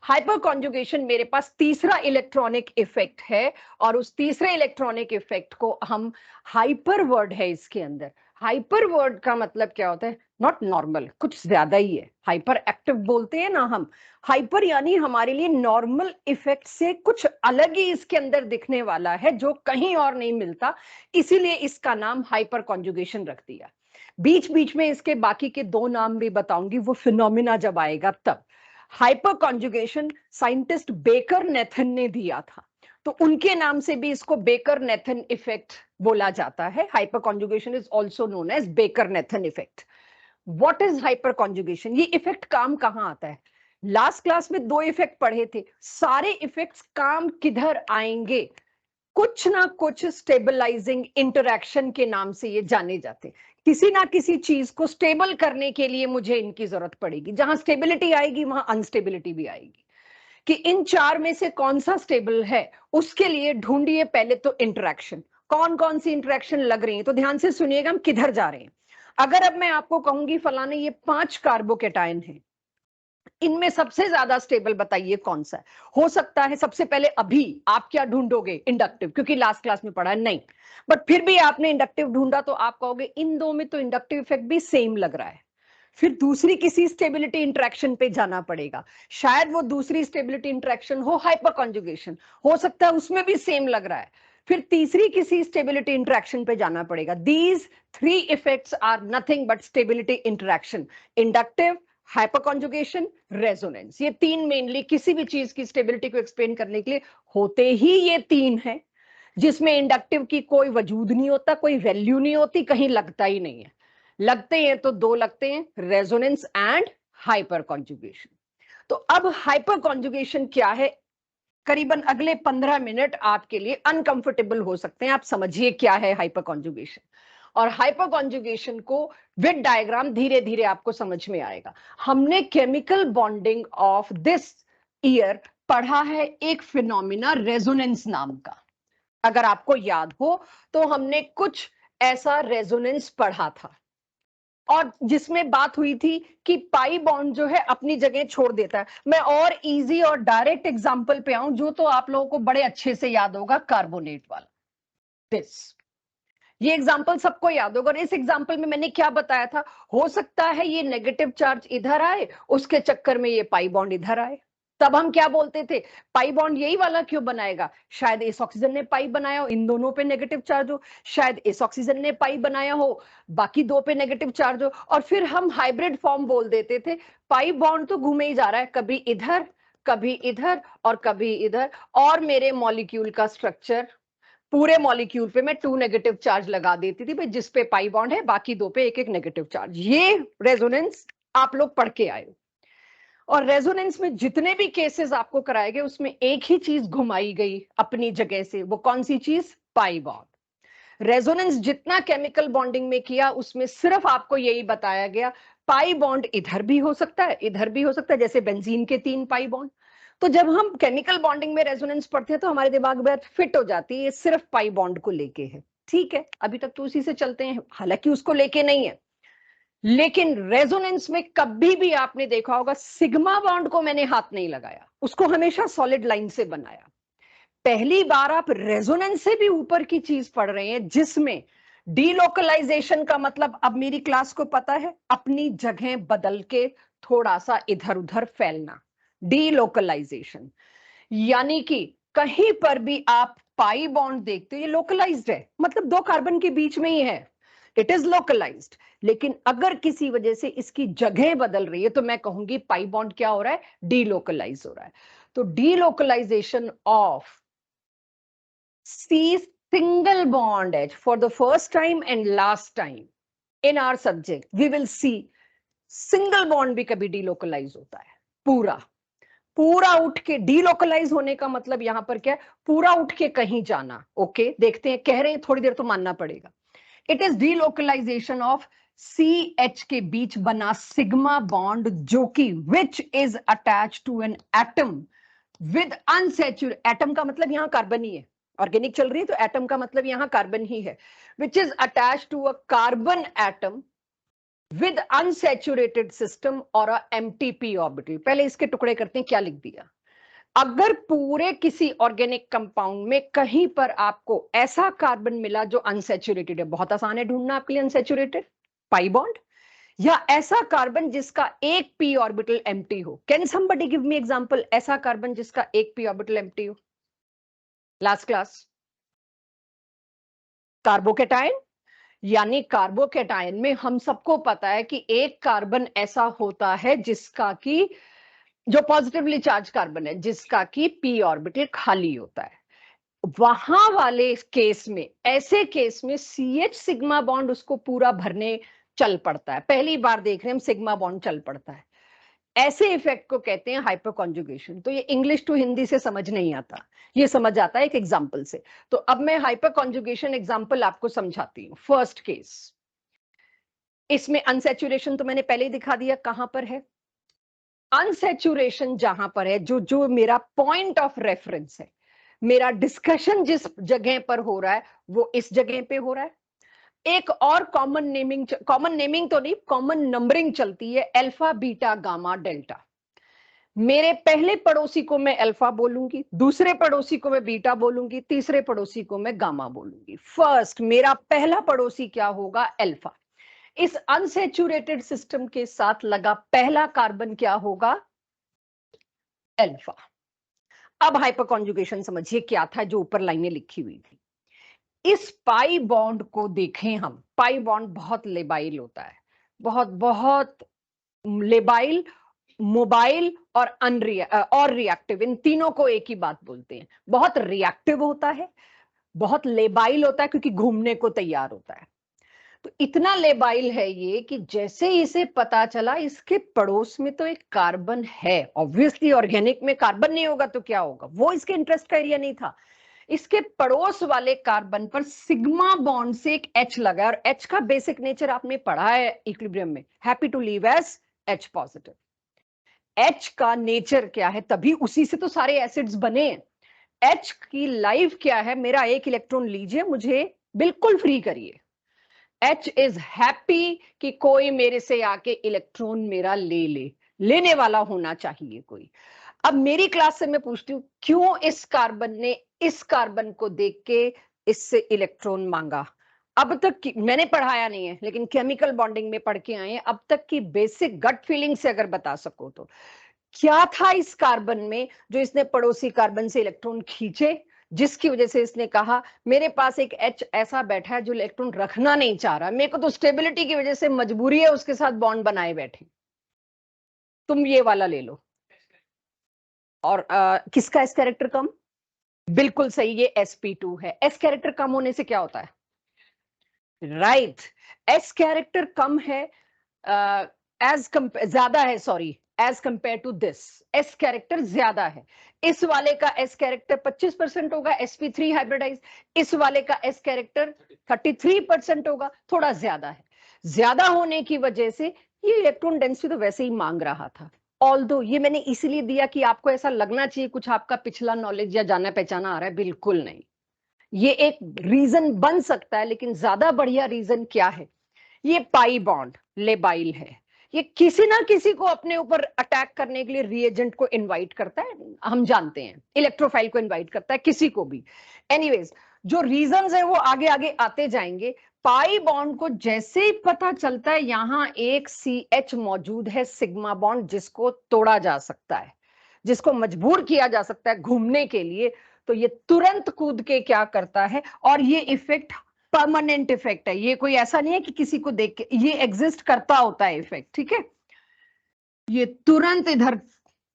Hyper conjugation मेरे पास तीसरा electronic effect है और उस तीसरे इलेक्ट्रॉनिक इफेक्ट को हम हाइपर वर्ड है इसके अंदर। हाइपर वर्ड का मतलब क्या होता है? नॉट नॉर्मल, कुछ ज्यादा ही है। हाइपर एक्टिव बोलते हैं ना हम। हाइपर यानी हमारे लिए नॉर्मल इफेक्ट से कुछ अलग ही इसके अंदर दिखने वाला है जो कहीं और नहीं मिलता, इसीलिए इसका नाम हाइपर कॉन्जुगेशन रख दिया। बीच बीच में इसके बाकी के दो नाम भी बताऊंगी, वो फिनोमिना जब आएगा तब। Hyper conjugation scientist baker Nathan ने दिया था, तो उनके नाम से भी इसको बेकर नेथन इफेक्ट बोला जाता है। Hyperconjugation is also known as Baker Nathan effect. What is hyperconjugation? ये इफेक्ट काम कहां आता है? लास्ट क्लास में दो इफेक्ट पढ़े थे। सारे इफेक्ट्स काम किधर आएंगे? कुछ ना कुछ स्टेबलाइजिंग इंटरैक्शन के नाम से ये जाने जाते हैं। किसी ना किसी चीज को स्टेबल करने के लिए मुझे इनकी जरूरत पड़ेगी। जहां स्टेबिलिटी आएगी वहां अनस्टेबिलिटी भी आएगी। कि इन चार में से कौन सा स्टेबल है, उसके लिए ढूंढिए पहले तो इंटरैक्शन। कौन कौन सी इंटरैक्शन लग रही है, तो ध्यान से सुनिएगा हम किधर जा रहे हैं। अगर अब मैं आपको कहूंगी फलाने ये 5 कार्बोकेटायन है, इनमें सबसे ज्यादा स्टेबल बताइए कौन सा है? हो सकता है सबसे पहले अभी आप क्या ढूंढोगे? इंडक्टिव, क्योंकि लास्ट क्लास में पढ़ा है नहीं। बट फिर भी आपने इंडक्टिव ढूंढा तो आप कहोगे इन दो में तो इंडक्टिव इफेक्ट भी सेम लग रहा है। फिर दूसरी किसी स्टेबिलिटी इंटरेक्शन पे जाना पड़ेगा। शायद वो दूसरी स्टेबिलिटी इंटरेक्शन हो हाइपर कॉन्जुगेशन, हो सकता है उसमें भी सेम लग रहा है। फिर तीसरी किसी स्टेबिलिटी इंटरेक्शन पे जाना पड़ेगा। These 3 effects are nothing but stability interaction. Inductive, hyperconjugation, resonance, ये तीन मेनली किसी भी चीज की स्टेबिलिटी को एक्सप्लेन करने के लिए होते ही ये तीन है, जिसमें इंडक्टिव की कोई वजूद नहीं होता, कोई वैल्यू नहीं होती, कहीं लगता ही नहीं है। लगते हैं तो दो लगते हैं, रेजोनेंस एंड हाइपर कॉन्जुगेशन। तो अब हाइपर कॉन्जुगेशन क्या है? करीबन अगले 15 मिनट आपके लिए अनकंफर्टेबल हो सकते हैं। आप समझिए क्या है हाइपर कॉन्जुगेशन, और हाइपर कॉन्जुगेशन को विद डायग्राम धीरे धीरे आपको समझ में आएगा। हमने chemical bonding of this year पढ़ा है एक फिनोमिना रेजोनेंस नाम का। अगर आपको याद हो तो हमने कुछ ऐसा रेजोनेंस पढ़ा था, और जिसमें बात हुई थी कि पाई बॉन्ड जो है अपनी जगह छोड़ देता है। मैं और इजी और डायरेक्ट एग्जांपल पे आऊं जो तो आप लोगों को बड़े अच्छे से याद होगा, कार्बोनेट वाला। दिस, ये एग्जांपल सबको याद होगा। और इस एग्जांपल में मैंने क्या बताया था? हो सकता है ये नेगेटिव चार्ज इधर आए, उसके चक्कर में ये पाई बॉन्ड इधर आए। तब हम क्या बोलते थे? पाई बॉन्ड यही वाला क्यों बनाएगा? शायद इस ऑक्सीजन ने पाई बनाया हो, इन दोनों पे नेगेटिव चार्ज हो। शायद इस ऑक्सीजन ने पाई बनाया हो, बाकी दो पे नेगेटिव चार्ज हो। और फिर हम हाइब्रिड फॉर्म बोल देते थे। पाई बॉन्ड तो घूमे ही जा रहा है, कभी इधर कभी इधर और कभी इधर, और मेरे मॉलिक्यूल का स्ट्रक्चर, पूरे मॉलिक्यूल पे मैं 2 नेगेटिव चार्ज लगा देती थी भाई, जिस पे पाई बॉन्ड है बाकी दो पे एक एक नेगेटिव चार्ज। ये रेजोनेंस आप लोग पढ़ के आए हो। और रेजोनेंस में जितने भी केसेस आपको कराए गए उसमें एक ही चीज घुमाई गई अपनी जगह से, वो कौन सी चीज? Pi bond. रेजोनेंस जितना केमिकल बॉन्डिंग में किया उसमें सिर्फ आपको यही बताया गया पाई बॉन्ड इधर भी हो सकता है, इधर भी हो सकता है, जैसे बेंजीन के 3 पाई बॉन्ड। तो जब हम केमिकल बॉन्डिंग में रेजोनेंस पढ़ते हैं तो हमारे दिमाग में फिट हो जाती है ये सिर्फ पाई बॉन्ड को लेके है। ठीक है, अभी तक तो उसी से चलते हैं, हालांकि उसको लेके नहीं है। लेकिन रेजोनेंस में कभी भी आपने देखा होगा सिग्मा बॉन्ड को मैंने हाथ नहीं लगाया, उसको हमेशा सॉलिड लाइन से बनाया। पहली बार आप रेजोनेंस से भी ऊपर की चीज पढ़ रहे हैं जिसमें डीलोकलाइजेशन का मतलब, अब मेरी क्लास को पता है, अपनी जगह बदल के थोड़ा सा इधर उधर फैलना, डीलोकलाइजेशन। यानी कि कहीं पर भी आप पाई बॉन्ड देखते हो ये लोकलाइज्ड है, मतलब 2 कार्बन के बीच में ही है, इट इज लोकलाइज्ड। लेकिन अगर किसी वजह से इसकी जगह बदल रही है तो मैं कहूंगी पाई बॉन्ड क्या हो रहा है? डीलोकलाइज हो रहा है। तो delocalisation of C single bond edge for the first time and last time in our subject we will see single bond भी कभी डीलोकलाइज होता है। पूरा पूरा उठ के डीलोकलाइज होने का मतलब यहां पर क्या है? पूरा उठ के कहीं जाना। ओके, देखते हैं, कह रहे हैं थोड़ी देर तो मानना पड़ेगा। It is delocalisation of C H के बीच बना सिग्मा बॉन्ड जो कि which is attach to an atom with unsaturated, atom का मतलब यहां कार्बन ही है, ऑर्गेनिक चल रही है तो एटम का मतलब यहां कार्बन ही है, which is attach to a carbon atom with unsaturated system और अ एमटीपी ऑर्बिटल। पहले इसके टुकड़े करते हैं, क्या लिख दिया। अगर पूरे किसी ऑर्गेनिक कंपाउंड में कहीं पर आपको ऐसा कार्बन मिला जो अनसैचुरेटेड है, बहुत आसान है ढूंढना आपके लिए अनसैचुरेटेड, पाई बॉन्ड, या ऐसा कार्बन जिसका एक पी ऑर्बिटल एम्प्टी हो। Can somebody give me example ऐसा कार्बन जिसका एक पी ऑर्बिटल एम्प्टी हो? लास्ट क्लास कार्बोकेटाइन, यानी कार्बोकेटाइन में हम सबको पता है कि एक कार्बन ऐसा होता है जिसका कि जो पॉजिटिवली चार्ज कार्बन है जिसका कि पी ऑर्बिटल खाली होता है। वहां वाले केस में, ऐसे केस में CH सिग्मा बॉन्ड उसको पूरा भरने चल पड़ता है। पहली बार देख रहे हैं हम सिग्मा बॉन्ड चल पड़ता है। ऐसे इफेक्ट को कहते हैं हाइपर कॉन्जुगेशन। तो ये इंग्लिश टू हिंदी से समझ नहीं आता, ये समझ आता है एक एग्जाम्पल से। तो अब मैं हाइपर कॉन्जुगेशन एग्जाम्पल आपको समझाती हूँ। फर्स्ट केस, इसमें अनसैचुरेशन तो मैंने पहले ही दिखा दिया कहां पर है। अनसैचुरेशन जहां पर है, जो जो मेरा पॉइंट ऑफ रेफरेंस है, मेरा डिस्कशन जिस जगह पर हो रहा है वो इस जगह पे हो रहा है। एक और कॉमन नेमिंग तो नहीं, कॉमन नंबरिंग चलती है, अल्फा बीटा गामा डेल्टा। मेरे पहले पड़ोसी को मैं अल्फा बोलूंगी, दूसरे पड़ोसी को मैं बीटा बोलूंगी, तीसरे पड़ोसी को मैं गामा बोलूंगी। फर्स्ट मेरा पहला पड़ोसी क्या होगा? अल्फा। इस अनसैचुरेटेड सिस्टम के साथ लगा पहला कार्बन क्या होगा? अल्फा। अब हाइपर कॉन्जुगेशन समझिए क्या था जो ऊपर लाइनें लिखी हुई थी। इस पाई बॉन्ड को देखें हम, पाई बॉन्ड बहुत लेबाइल होता है, बहुत बहुत लेबाइल, मोबाइल और रिएक्टिव, इन तीनों को एक ही बात बोलते हैं। बहुत रिएक्टिव होता है, बहुत लेबाइल होता है क्योंकि घूमने को तैयार होता है। तो इतना लेबाइल है ये कि जैसे इसे पता चला इसके पड़ोस में तो एक कार्बन है, ऑब्वियसली ऑर्गेनिक में कार्बन नहीं होगा तो क्या होगा, वो इसके इंटरेस्ट का एरिया नहीं था। इसके पड़ोस वाले कार्बन पर सिग्मा बॉन्ड से एक H लगा, और H का बेसिक नेचर आपने पढ़ा है इक्विलिब्रियम में, happy to leave as H positive. H का नेचर क्या है, तभी उसी से तो सारे एसिड्स बने। H की लाइफ क्या है? मेरा एक इलेक्ट्रॉन लीजिए, मुझे बिल्कुल फ्री करिए। H इज हैप्पी कि कोई मेरे से आके इलेक्ट्रॉन मेरा ले ले, लेने वाला होना चाहिए कोई। अब मेरी क्लास से मैं पूछती हूँ, क्यों इस कार्बन ने इस कार्बन को देख के इससे इलेक्ट्रॉन मांगा? अब तक मैंने पढ़ाया नहीं है, लेकिन केमिकल बॉन्डिंग में पढ़ के आए हैं। अब तक की बेसिक गट फीलिंग से अगर बता सको तो क्या था इस कार्बन में जो इसने पड़ोसी कार्बन से इलेक्ट्रॉन खींचे, जिसकी वजह से इसने कहा मेरे पास एक H ऐसा बैठा है जो इलेक्ट्रॉन रखना नहीं चाह रहा, मेरे को तो स्टेबिलिटी की वजह से मजबूरी है उसके साथ बॉन्ड बनाए बैठे, तुम ये वाला ले लो। और किसका एस कैरेक्टर कम? बिल्कुल सही, ये sp2 है। एस कैरेक्टर कम होने से क्या होता है? राइट, एस कैरेक्टर कम है, ज्यादा है, sorry, as compare to this s character ज्यादा है। इस वाले का एस कैरेक्टर 25% होगा, sp3 हाइब्रिडाइज। इस वाले का एस कैरेक्टर 33% होगा, थोड़ा ज्यादा है। ज्यादा होने की वजह से ये इलेक्ट्रॉन डेंसिटी तो वैसे ही मांग रहा था। ऑल्दो ये मैंने इसलिए दिया कि आपको ऐसा लगना चाहिए कुछ आपका पिछला नॉलेज या जाना पहचाना आ रहा है, बिल्कुल नहीं। ये एक रीजन बन सकता है, लेकिन ज्यादा बढ़िया रीजन क्या है? ये पाई बॉन्ड लेबाइल है, ये किसी ना किसी को अपने ऊपर अटैक करने के लिए रिएजेंट को इनवाइट करता है, हम जानते हैं, इलेक्ट्रोफाइल को इनवाइट करता है, किसी को भी। एनीवेज, जो रीजंस है वो आगे आगे आते जाएंगे। पाई बॉन्ड को जैसे ही पता चलता है यहां एक CH मौजूद है, सिग्मा बॉन्ड, जिसको तोड़ा जा सकता है, जिसको मजबूर किया जा सकता है घूमने के लिए, तो ये तुरंत कूद के क्या करता है, और ये इफेक्ट परमानेंट इफेक्ट है, ये कोई ऐसा नहीं है कि किसी को देख के, ये एग्जिस्ट करता होता है इफेक्ट, ठीक है। ये तुरंत इधर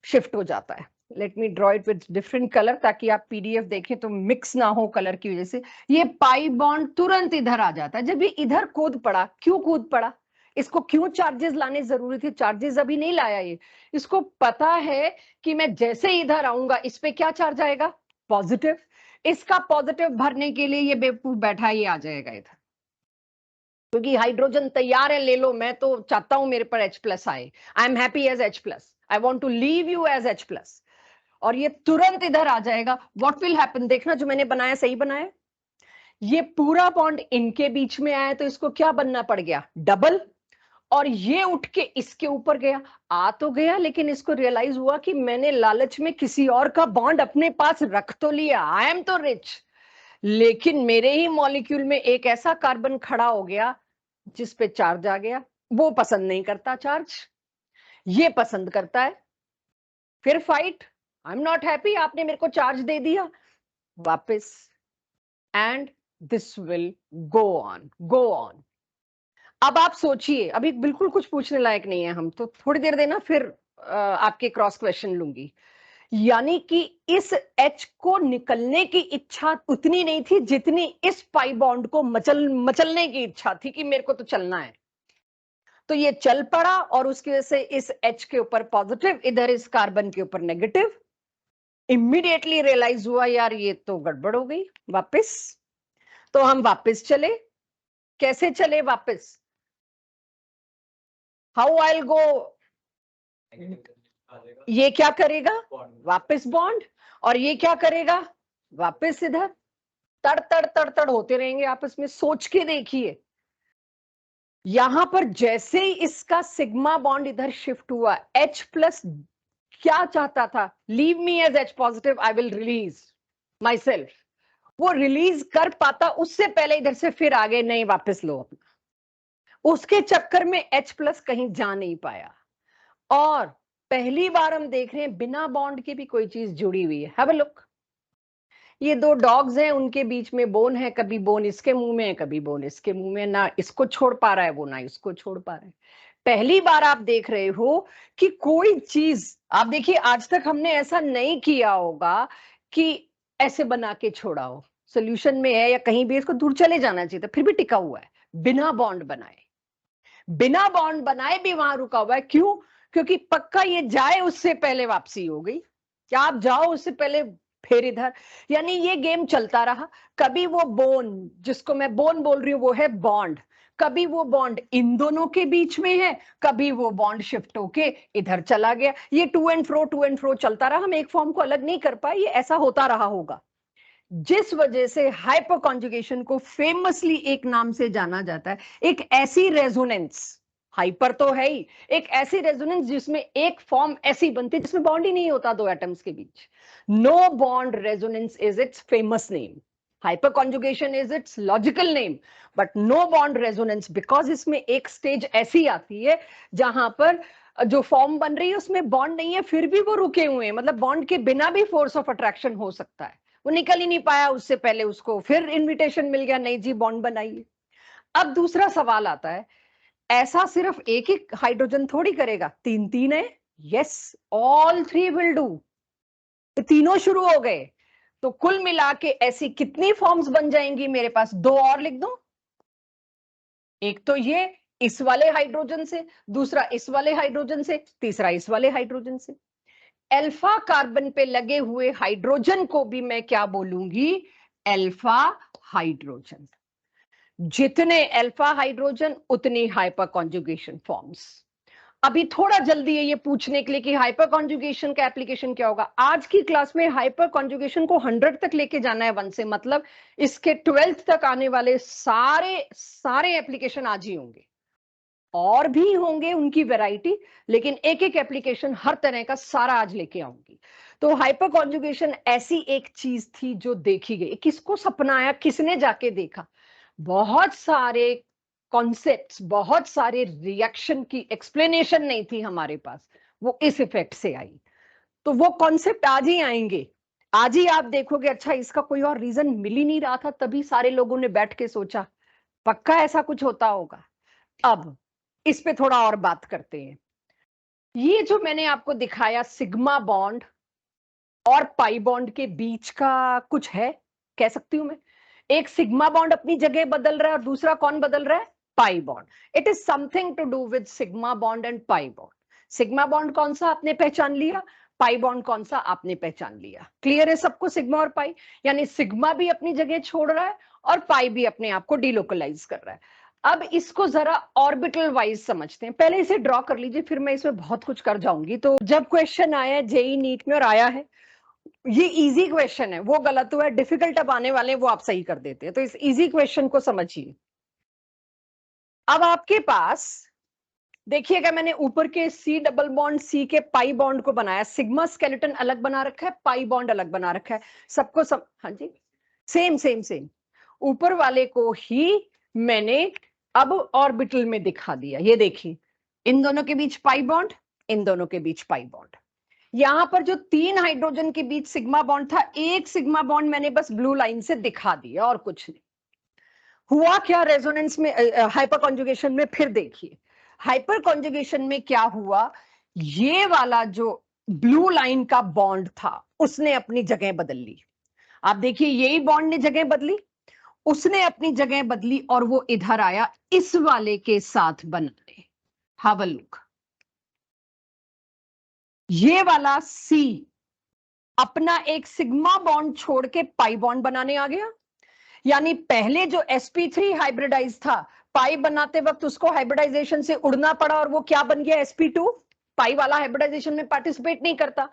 शिफ्ट हो जाता है। Let me draw it with different colour ताकि आप PDF देखें तो मिक्स ना हो कलर की वजह से। ये पाई बॉन्ड तुरंत इधर आ जाता है। जब ये इधर कूद पड़ा, क्यों कूद पड़ा? इसको क्यों चार्जेस लाने जरूरी थे? चार्जेस अभी नहीं लाया ये, इसको पता है कि मैं जैसे इधर आऊंगा इस पे क्या चार्ज आएगा? पॉजिटिव। इसका पॉजिटिव भरने के लिए ये बेवकूफ बैठा, ये आ जाएगा इधर, क्योंकि हाइड्रोजन तैयार है, ले लो, मैं तो चाहता हूं मेरे पर H+ आए, I am happy as H+, I want to leave you as H+, और ये तुरंत इधर आ जाएगा। What will happen? देखना जो मैंने बनाया सही बनाया, ये पूरा बॉन्ड इनके बीच में आया तो इसको क्या बनना पड़ गया? डबल। और ये उठ के इसके ऊपर गया, आ तो गया, लेकिन इसको रियलाइज हुआ कि मैंने लालच में किसी और का बॉन्ड अपने पास रख तो लिया, आई एम तो रिच, लेकिन मेरे ही मॉलिक्यूल में एक ऐसा कार्बन खड़ा हो गया जिस पे चार्ज आ गया। वो पसंद नहीं करता चार्ज, ये पसंद करता है। फिर fight, I am not happy, आपने मेरे को चार्ज दे दिया, वापस, and this will go on. अब आप सोचिए, अभी बिल्कुल कुछ पूछने लायक नहीं है, हम तो थोड़ी देर देना, फिर आपके क्रॉस क्वेश्चन लूंगी। यानी कि इस H को निकलने की इच्छा उतनी नहीं थी जितनी इस पाई बॉन्ड को मचलने की इच्छा थी कि मेरे को तो चलना है। तो ये चल पड़ा और उसकी वजह से इस H के ऊपर पॉजिटिव, इधर इस कार्बन के ऊपर नेगेटिव। इमीडिएटली रियलाइज हुआ यार ये तो गड़बड़ हो गई, वापस। तो हम वापस चले। कैसे चले वापस? हाउ आई गो? ये क्या करेगा? वापस बॉन्ड। और ये क्या करेगा? वापस इधर। तड़ तड़ तड़ तड़ होते रहेंगे आपस में। सोच के देखिए, यहां पर जैसे ही इसका सिग्मा बॉन्ड इधर शिफ्ट हुआ, H प्लस क्या चाहता था? Leave me as H positive, I will release myself. वो रिलीज कर पाता उससे पहले इधर से फिर आगे नहीं, वापस लो अपना। उसके चक्कर में H प्लस कहीं जा नहीं पाया। और पहली बार हम देख रहे हैं बिना बॉन्ड के भी कोई चीज जुड़ी हुई है। Have a look. ये दो डॉग्स हैं, उनके बीच में बोन है, कभी बोन इसके मुंह में है, कभी बोन इसके मुंह में, ना इसको छोड़ पा रहा है वो, ना इसको छोड़ पा रहा है। पहली बार आप देख रहे हो कि कोई चीज, आप देखिए आज तक हमने ऐसा नहीं किया होगा कि ऐसे बना के छोड़ा हो। सोल्यूशन में है या कहीं भी, इसको दूर चले जाना चाहिए था, फिर भी टिका हुआ है बिना बॉन्ड बनाए। बिना बॉन्ड बनाए भी वहां रुका हुआ है। क्यों? क्योंकि पक्का ये जाए उससे पहले वापसी हो गई। क्या आप जाओ उससे पहले फिर इधर, यानी ये गेम चलता रहा। कभी वो बोन, जिसको मैं बोन बोल रही हूँ, वो है बॉन्ड। कभी वो बॉन्ड इन दोनों के बीच में है, कभी वो बॉन्ड शिफ्ट होके इधर चला गया। ये टू एंड फ्रो चलता रहा। हम एक फॉर्म को अलग नहीं कर पाए, ये ऐसा होता रहा होगा। जिस वजह से हाइपर कॉन्जुगेशन को फेमसली एक नाम से जाना जाता है, एक ऐसी रेजोनेंस, हाइपर तो है ही, एक ऐसी रेजोनेंस जिसमें एक फॉर्म ऐसी बनती है जिसमें बॉन्ड ही नहीं होता दो एटम्स के बीच। No bond resonance is its famous name, hyperconjugation is its logical name, but no bond resonance because इसमें एक स्टेज ऐसी आती है जहां पर जो फॉर्म बन रही है उसमें बॉन्ड नहीं है, फिर भी वो रुके हुए हैं, मतलब बॉन्ड के बिना भी फोर्स ऑफ अट्रैक्शन हो सकता है। वो निकल ही नहीं पाया उससे पहले, उसको फिर इनविटेशन मिल गया, नहीं जी बॉन्ड बनाइए। अब दूसरा सवाल आता है, ऐसा सिर्फ एक ही हाइड्रोजन थोड़ी करेगा, तीन तीन है। Yes, all three will do. तीनों शुरू हो गए, तो कुल मिला के ऐसी कितनी फॉर्म्स बन जाएंगी मेरे पास? दो और लिख दो। एक तो ये इस वाले हाइड्रोजन से, दूसरा इस वाले हाइड्रोजन से, तीसरा इस वाले हाइड्रोजन से। अल्फा कार्बन पे लगे हुए हाइड्रोजन को भी मैं क्या बोलूंगी? Alpha hydrogen. जितने अल्फा हाइड्रोजन उतनी हाइपर कॉन्जुगेशन फॉर्म्स। अभी थोड़ा जल्दी है ये पूछने के लिए कि हाइपर कॉन्जुगेशन का एप्लीकेशन क्या होगा। आज की क्लास में हाइपर कॉन्जुगेशन को 100 तक लेके जाना है, 1 से, मतलब इसके 12th तक आने वाले सारे सारे एप्लीकेशन आज ही होंगे। और भी होंगे उनकी वैरायटी, लेकिन एक एक एप्लीकेशन हर तरह का सारा आज लेके आऊंगी। तो हाइपर कॉन्जुगेशन ऐसी एक चीज थी जो देखी गई। किसको सपना आया, किसने जाके देखा? बहुत सारे कॉन्सेप्ट्स, बहुत सारे रिएक्शन की एक्सप्लेनेशन नहीं थी हमारे पास, वो इस इफेक्ट से आई। तो वो कॉन्सेप्ट आज ही आएंगे। आज ही आप देखोगे अच्छा इसका कोई और रीजन मिल ही नहीं रहा था, तभी सारे लोगों ने बैठ के सोचा पक्का ऐसा कुछ होता होगा। अब इस पे थोड़ा और बात करते हैं। ये जो मैंने आपको दिखाया सिग्मा बॉन्ड और पाई बॉन्ड के बीच का कुछ है, कह सकती हूं मैं। एक सिग्मा बॉन्ड अपनी जगह बदल रहा है और दूसरा कौन बदल रहा है? Pi bond. It is something to do with sigma bond and pi bond. Sigma bond कौन सा आपने पहचान लिया, पाई बॉन्ड कौन सा आपने पहचान लिया। क्लियर है सबको सिग्मा और पाई? यानी सिग्मा भी अपनी जगह छोड़ रहा है और पाई भी अपने आप को डिलोकलाइज कर रहा है। अब इसको जरा ऑर्बिटल वाइज समझते हैं। पहले इसे ड्रॉ कर लीजिए, फिर मैं इसमें बहुत कुछ कर जाऊंगी। तो जब क्वेश्चन आया है जेई नीट में और आया है, ये इजी क्वेश्चन है, वो गलत हुआ है, डिफिकल्ट अब आने वाले वो आप सही कर देते हैं। तो इस इजी क्वेश्चन को समझिए। अब आपके पास देखिएगा मैंने ऊपर के सी डबल बॉन्ड सी के पाई बॉन्ड को बनाया, सिग्मा स्केलेटन अलग बना रखा है, पाई बॉन्ड अलग बना रखा है, सबको सब, हाँ जी सेम सेम सेम। ऊपर वाले को ही मैंने अब ऑर्बिटल में दिखा दिया। ये देखिए इन दोनों के बीच पाई बॉन्ड, इन दोनों के बीच पाई बॉन्ड। यहां पर जो 3 हाइड्रोजन के बीच सिग्मा बॉन्ड था, एक सिग्मा बॉन्ड मैंने बस ब्लू लाइन से दिखा दिया और कुछ नहीं। हुआ क्या रेजोनेंस में, हाइपर कॉन्जुगेशन में? फिर देखिए हाइपर कॉन्जुगेशन में क्या हुआ, ये वाला जो ब्लू लाइन का बॉन्ड था उसने अपनी जगह बदल ली। आप देखिए यही बॉन्ड ने जगह बदली, उसने अपनी जगह बदली और वो इधर आया इस वाले के साथ बनने। हैव अ लुक, ये वाला सी अपना एक सिग्मा बॉन्ड छोड़ के पाई बॉन्ड बनाने आ गया। यानी पहले जो sp3 हाइब्रिडाइज था, पाई बनाते वक्त उसको हाइब्रिडाइजेशन से उड़ना पड़ा और वो क्या बन गया sp2। पाई वाला हाइब्रिडाइजेशन में पार्टिसिपेट नहीं करता।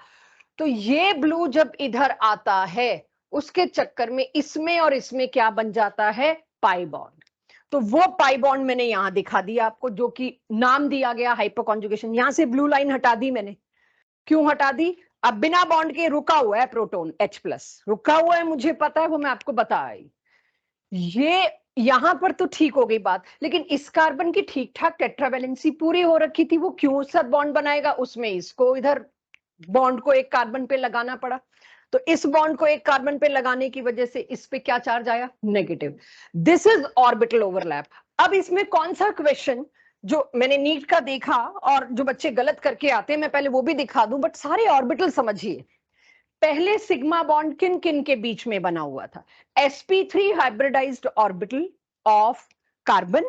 तो ये ब्लू जब इधर आता है उसके चक्कर में इसमें और इसमें क्या बन जाता है, पाई बॉन्ड। तो वो पाई बॉन्ड मैंने यहां दिखा दिया आपको, जो कि नाम दिया गया हाइपर कॉन्जुगेशन। यहां से ब्लू लाइन हटा दी मैंने। क्यों हटा दी? अब बिना बॉन्ड के रुका हुआ है प्रोटॉन H+, रुका हुआ है, मुझे पता है, वो मैं आपको बता आई। ये यहां पर तो ठीक हो गई बात, लेकिन इस कार्बन की ठीक ठाक टेट्रावैलेंसी पूरी हो रखी थी, वो क्यों साथ बॉन्ड बनाएगा? उसमें इसको इधर बॉन्ड को एक कार्बन पे लगाना पड़ा। तो इस बॉन्ड को एक कार्बन पे लगाने की वजह से इस पे क्या चार्ज आया, negative. This is orbital overlap. अब इसमें कौन सा क्वेश्चन जो मैंने नीट का देखा और जो बच्चे गलत करके आते हैं, मैं पहले वो भी दिखा दूं, बट सारे ऑर्बिटल समझिए। पहले सिग्मा बॉन्ड किन किन के बीच में बना हुआ था? sp3 hybridised orbital of carbon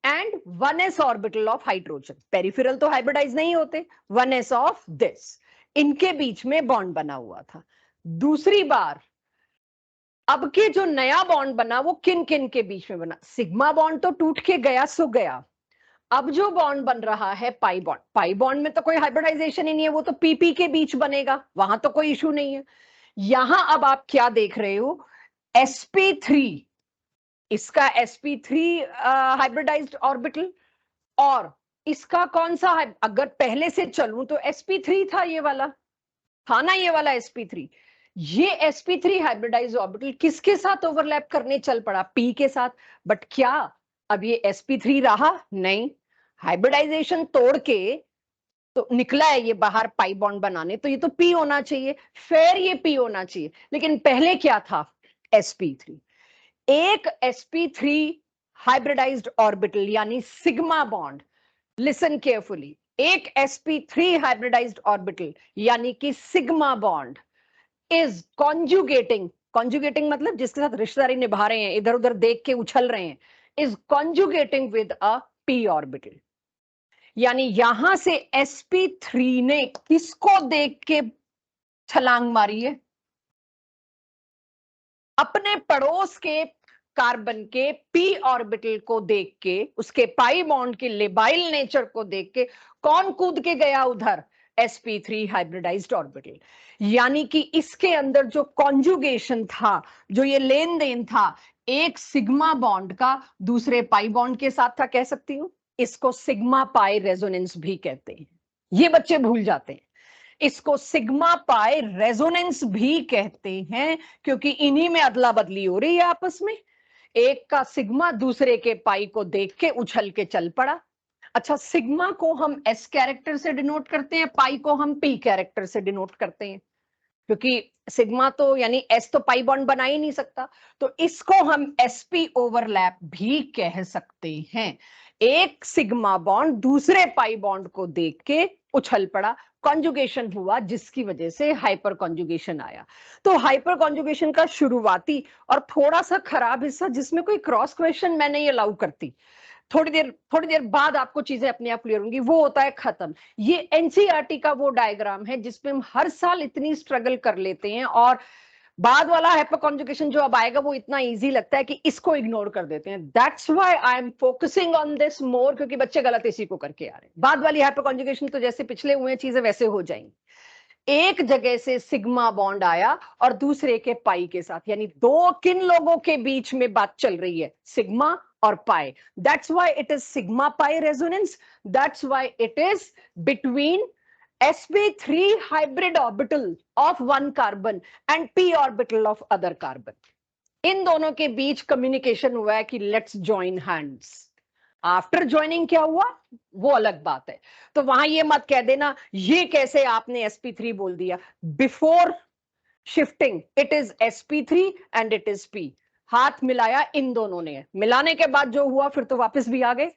and 1s orbital of hydrogen. Peripheral तो हाइब्रिडाइज नहीं होते, 1s ऑफ दिस, इनके बीच में बॉन्ड बना हुआ था। दूसरी बार अब के जो नया बॉन्ड बना वो किन किन के बीच में बना? सिग्मा बॉन्ड तो टूट के गया सो गया। अब जो बॉन्ड बन रहा है पाई बॉन्ड, पाई बॉन्ड में तो कोई हाइब्रिडाइजेशन ही नहीं है, वो तो पीपी के बीच बनेगा, वहां तो कोई इशू नहीं है। यहां अब आप क्या देख रहे हो, sp3, इसका sp3 हाइब्रिडाइज्ड ऑर्बिटल, और इसका कौन सा अगर पहले से चलूं तो sp3 था, ये वाला था ना, ये वाला sp3। ये sp3 हाइब्रिडाइज्ड ऑर्बिटल किसके साथ ओवरलैप करने चल पड़ा? p के साथ। बट क्या अब ये sp3 रहा? नहीं, हाइब्रिडाइजेशन तोड़ के तो निकला है ये बाहर पाई बॉन्ड बनाने, तो ये तो p होना चाहिए, फिर ये p होना चाहिए। लेकिन पहले क्या था? sp3। एक sp3 हाइब्रिडाइज्ड ऑर्बिटल यानी सिग्मा बॉन्ड, लिसन केयरफुली, एक sp3 हाइब्रिडाइज्ड ऑर्बिटल यानी कि sigma bond is conjugating, conjugating मतलब जिसके साथ रिश्तेदारी निभा रहे हैं, इधर उधर देख के उछल रहे हैं, is conjugating with a p orbital. यानी यहां से sp3 ने किसको देख के छलांग मारी है? अपने पड़ोस के कार्बन के p ऑर्बिटल को देख के, उसके पाई बॉन्ड के लेबाइल नेचर को देख के कौन कूद के गया उधर? sp3 hybridised orbital. यानी कि इसके अंदर जो कॉन्जुगेशन था, जो ये लेन देन था एक सिग्मा बॉन्ड का दूसरे पाई बॉन्ड के साथ था, कह सकती हूं इसको सिग्मा पाई रेजोनेंस भी कहते हैं। ये बच्चे भूल जाते हैं, इसको सिग्मा पाई रेजोनेंस भी कहते हैं, क्योंकि इन्हीं में अदला बदली हो रही है आपस में। एक का सिग्मा दूसरे के पाई को देख के उछल के चल पड़ा। अच्छा, सिग्मा को हम s कैरेक्टर से डिनोट करते हैं, पाई को हम p कैरेक्टर से डिनोट करते हैं, क्योंकि सिग्मा तो यानी s तो पाई बॉन्ड बना ही नहीं सकता, तो इसको हम sp ओवरलैप भी कह सकते हैं। एक सिग्मा बॉन्ड दूसरे पाई बॉन्ड को देख के उछल पड़ा, कॉन्जुगेशन हुआ, जिसकी वजह से हाइपर कॉन्जुगेशन आया। तो हाइपर कॉन्जुगेशन का शुरुआती और थोड़ा सा खराब हिस्सा, जिसमें कोई क्रॉस क्वेश्चन मैं नहीं अलाउ करती, थोड़ी देर बाद आपको चीजें अपने आप क्लियर होंगी, वो होता है खत्म। ये एनसीईआरटी का वो डायग्राम है जिसमें हम हर साल इतनी स्ट्रगल कर लेते हैं, और बाद वाला हाइपर कॉन्जुगेशन जो अब आएगा वो इतना इजी लगता है कि इसको इग्नोर कर देते हैं। That's why I am focusing on this more, क्योंकि बच्चे गलत इसी को करके आ रहे हैं। बाद वाली हाइपर कॉन्जुगेशन तो जैसे पिछले हुए हैं चीजें वैसे हो जाएंगी। एक जगह से सिग्मा बॉन्ड आया और दूसरे के पाई के साथ, यानी दो किन लोगों के बीच में बात चल रही है? सिग्मा और पाई. That's why it is sigma pi resonance. That's why it is between sp3 hybrid orbital of one carbon and p orbital of other carbon. इन दोनों के बीच कम्युनिकेशन हुआ है कि let's join hands. After joining क्या हुआ वो अलग बात है. तो वहां ये मत कह देना ये कैसे आपने sp3 बोल दिया. Before shifting it is sp3 and it is p. हाथ मिलाया इन दोनों ने, मिलाने के बाद जो हुआ फिर तो वापस भी आ गए.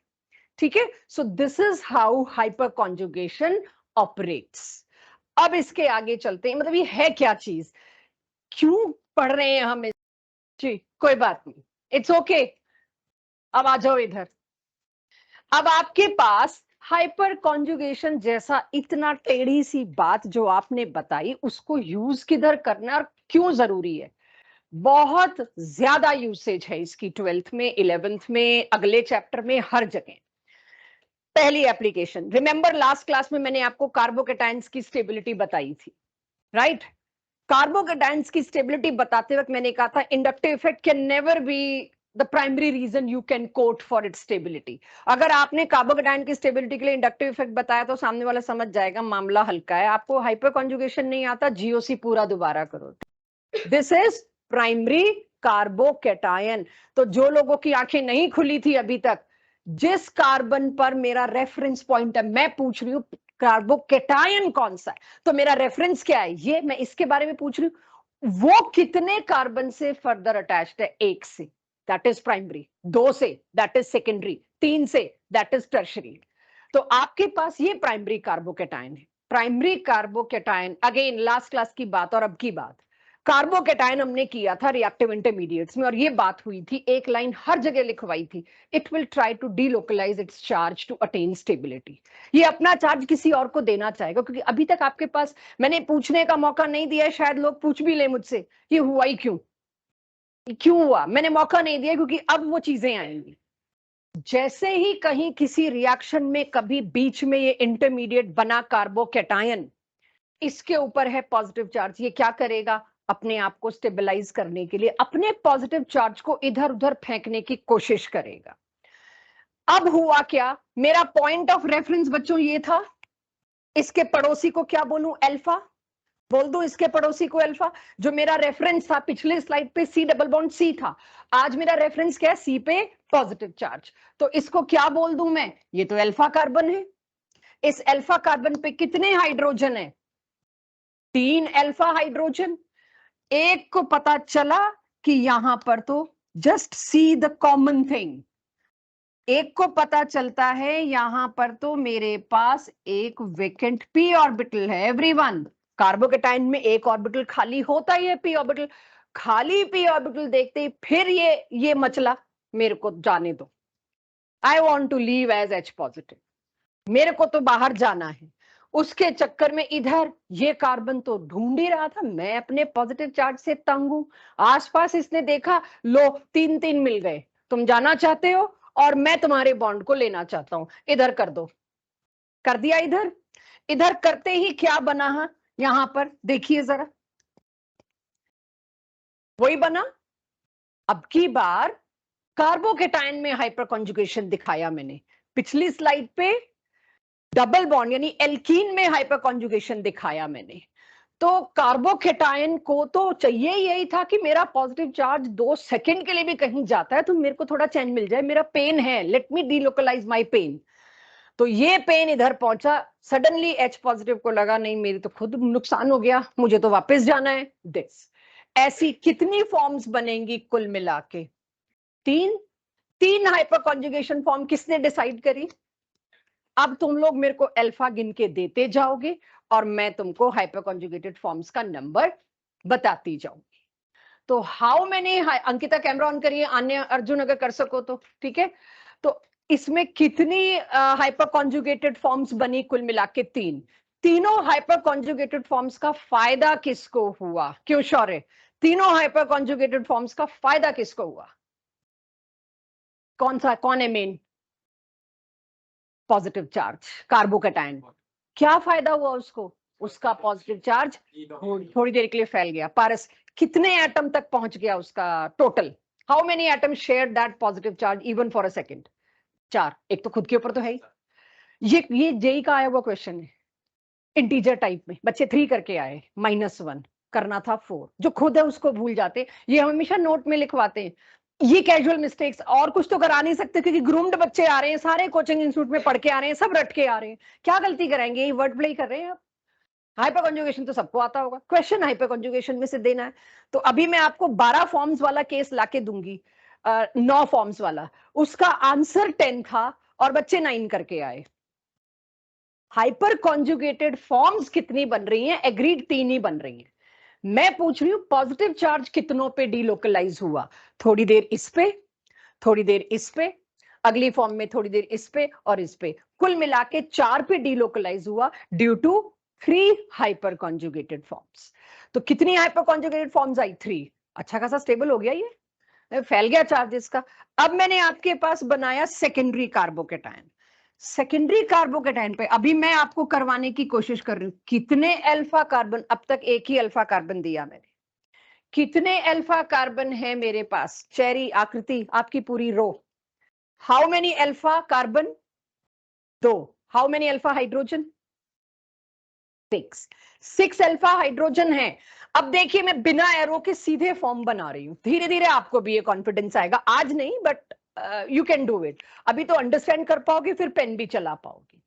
ठीक है. So this is how hyper conjugation operates. अब इसके आगे चलते हैं. मतलब ये है क्या चीज, क्यों पढ़ रहे हैं हम? जी कोई बात नहीं, इट्स ओके. अब आ जाओ इधर. अब आपके पास हाइपर कॉन्जुगेशन जैसा इतना टेढ़ी सी बात जो आपने बताई, उसको यूज किधर करना और क्यों जरूरी है? बहुत ज्यादा यूसेज है इसकी 12th में, 11th में, अगले चैप्टर में, हर जगह. पहली एप्लीकेशन, रिमेंबर लास्ट क्लास में मैंने आपको कार्बोकेटाइंस की स्टेबिलिटी बताई थी, राइट? कार्बोकेटाइंस की स्टेबिलिटी बताते वक्त मैंने कहा था inductive effect can never be the primary reason you can quote for its stability. अगर आपने कार्बोकेटाइन की स्टेबिलिटी के लिए इंडक्टिव इफेक्ट बताया तो सामने वाला समझ जाएगा मामला हल्का है. आपको हाइपर कॉन्जुगेशन नहीं आता, जीओसी पूरा दोबारा करो. This is primary carbocation. तो जो लोगों की आंखें नहीं खुली थी अभी तक, जिस कार्बन पर मेरा रेफरेंस पॉइंट है, मैं पूछ रही हूं कार्बोकेटायन कौन सा है, तो मेरा रेफरेंस क्या है, ये मैं इसके बारे में पूछ रही हूं. वो कितने कार्बन से फर्दर अटैच्ड है? एक से, दैट इज प्राइमरी. दो से, दैट इज सेकेंडरी. तीन से, दैट इज टर्शरी. तो आपके पास ये प्राइमरी कार्बोकेटायन है. Primary carbocation, again last class की बात और अब की बात, कार्बोकेटायन हमने किया था रिएक्टिव इंटरमीडिएट्स में, और ये बात हुई थी, एक लाइन हर जगह लिखवाई थी, it will try to delocalise its charge to attain stability. ये अपना चार्ज किसी और को देना चाहेगा, क्योंकि अभी तक आपके पास मैंने पूछने का मौका नहीं दिया. शायद लोग पूछ भी ले मुझसे ये हुआ ही क्यों, क्यों हुआ, मैंने मौका नहीं दिया, क्योंकि अब वो चीजें आएंगी. जैसे ही कहीं किसी रिएक्शन में कभी बीच में ये इंटरमीडिएट बना कार्बोकेटायन, इसके ऊपर है पॉजिटिव चार्ज, ये क्या करेगा? अपने आप को स्टेबलाइज करने के लिए अपने पॉजिटिव चार्ज को इधर उधर फेंकने की कोशिश करेगा. अब हुआ क्या? मेरा पॉइंट ऑफ रेफरेंस बच्चों ये था, इसके पड़ोसी को क्या बोलूं? अल्फा बोल दूं, इसके पड़ोसी को अल्फा. जो मेरा रेफरेंस था पिछले स्लाइड पे सी डबल बॉन्ड सी था, आज मेरा रेफरेंस क्या है? सी पे पॉजिटिव चार्ज. तो इसको क्या बोल दूं मैं? ये तो अल्फा कार्बन है. इस अल्फा कार्बन पे कितने हाइड्रोजन है? 3 अल्फा हाइड्रोजन. एक को पता चला कि यहां पर तो just see the common thing, एक को पता चलता है यहां पर तो मेरे पास एक वेकेंट पी ऑर्बिटल है. एवरीवन, कार्बोकेटाइन में एक ऑर्बिटल खाली होता ही है, पी ऑर्बिटल. खाली पी ऑर्बिटल देखते ही फिर ये मचला, मेरे को जाने दो, I want to leave as H positive, मेरे को तो बाहर जाना है. उसके चक्कर में इधर ये कार्बन तो ढूंढ ही रहा था, मैं अपने पॉजिटिव चार्ज से तंग हूं. आसपास इसने देखा, लो 3-3 मिल गए, तुम जाना चाहते हो और मैं तुम्हारे बॉन्ड को लेना चाहता हूं, इधर कर दो. कर दिया इधर. इधर करते ही क्या बना है यहां पर? देखिए जरा, वही बना. अब की बार कार्बोकेटाइन में हाइपर कॉन्जुगेशन दिखाया मैंने, पिछली स्लाइड पे डबल बॉन्ड यानी एल्कीन में हाइपर कॉन्जुगेशन दिखाया मैंने. तो कार्बोकेटायन को तो चाहिए यही था कि मेरा पॉजिटिव चार्ज 2 सेकंड के लिए भी कहीं जाता है तो मेरे को थोड़ा चैन मिल जाए, मेरा पेन है, let me delocalise my pain. तो ये पेन इधर पहुंचा, सडनली एच पॉजिटिव को लगा नहीं मेरी तो खुद नुकसान हो गया, मुझे तो वापस जाना है. दिस ऐसी कितनी फॉर्म्स बनेंगी कुल मिला के? 3 हाइपर कॉन्जुगेशन फॉर्म किसने डिसाइड करी? अब तुम लोग मेरे को अल्फा गिन के देते जाओगे और मैं तुमको हाइपर कॉन्जुगेटेड फॉर्म्स का नंबर बताती जाऊंगी. तो how many, Ankita camera on करिए, अन्य अर्जुन अगर कर सको तो ठीक है. तो इसमें कितनी हाइपर कॉन्जुगेटेड फॉर्म्स बनी कुल मिला के? 3. तीनों हाइपर कॉन्जुगेटेड फॉर्म्स का फायदा किसको हुआ? क्यों शौर्य, तीनों हाइपर कॉन्जुगेटेड फॉर्म्स का फायदा किसको हुआ? कौन है मेन? Positive charge. कार्बोकेटाइन, क्या फायदा हुआ उसको? उसका पॉजिटिव चार्ज थोड़ी देर के लिए फैल गया. पारस, कितने एटम तक पहुंच गया उसका total? How many atom share that positive charge even for a second? 4। एक तो खुद के ऊपर तो है ही। ये जेई का आया हुआ क्वेश्चन है, इंटीजर टाइप में, बच्चे 3 करके आए, -1 करना था 4। जो खुद है उसको भूल जाते, ये हमेशा नोट में लिखवाते हैं। ये कैजुअल मिस्टेक्स, और कुछ तो करा नहीं सकते क्योंकि ग्रूम्ड बच्चे आ रहे हैं, सारे कोचिंग इंस्टीट्यूट में पढ़ के आ रहे हैं, सब रट के आ रहे हैं, क्या गलती कराएंगे? ये वर्ड प्ले कर रहे हैं आप। हाइपर कॉन्जुगेशन तो सबको आता होगा, क्वेश्चन हाइपर कॉन्जुगेशन में से देना है। तो अभी मैं आपको 12 फॉर्म्स वाला केस लाके दूंगी, 9 फॉर्म्स वाला, उसका आंसर 10 था और बच्चे 9 करके आए। हाइपर कॉन्जुगेटेड फॉर्म्स कितनी बन रही हैं? एग्रीड 3 ही बन रही हैं। मैं पूछ रही हूं पॉजिटिव चार्ज कितनों पे डीलोकलाइज हुआ? थोड़ी देर इस पे, थोड़ी देर इस पे, अगली फॉर्म में थोड़ी देर इस पे और इस पे, कुल मिला के 4 पे डीलोकलाइज हुआ due to 3 hyper conjugated forms. तो कितनी हाइपर कॉन्जुगेटेड फॉर्म्स आई? 3। अच्छा खासा स्टेबल हो गया, ये फैल गया चार्जेस का। अब मैंने आपके पास बनाया सेकेंडरी कार्बोकेटायन। सेकेंडरी कार्बोकेटायन पे अभी मैं आपको करवाने की कोशिश कर रही हूं, कितने अल्फा कार्बन, अब तक एक ही अल्फा कार्बन दिया मैंने, कितने अल्फा कार्बन है मेरे पास? चेरी आकृति आपकी पूरी row, how many alpha carbon? 2। How many alpha hydrogen? 6 alpha hydrogen है। अब देखिए मैं बिना एरो के सीधे फॉर्म बना रही हूं, धीरे धीरे आपको भी ये कॉन्फिडेंस आएगा, आज नहीं but you can do it. अभी तो अंडरस्टैंड कर पाओगे, फिर पेन भी चला पाओगे,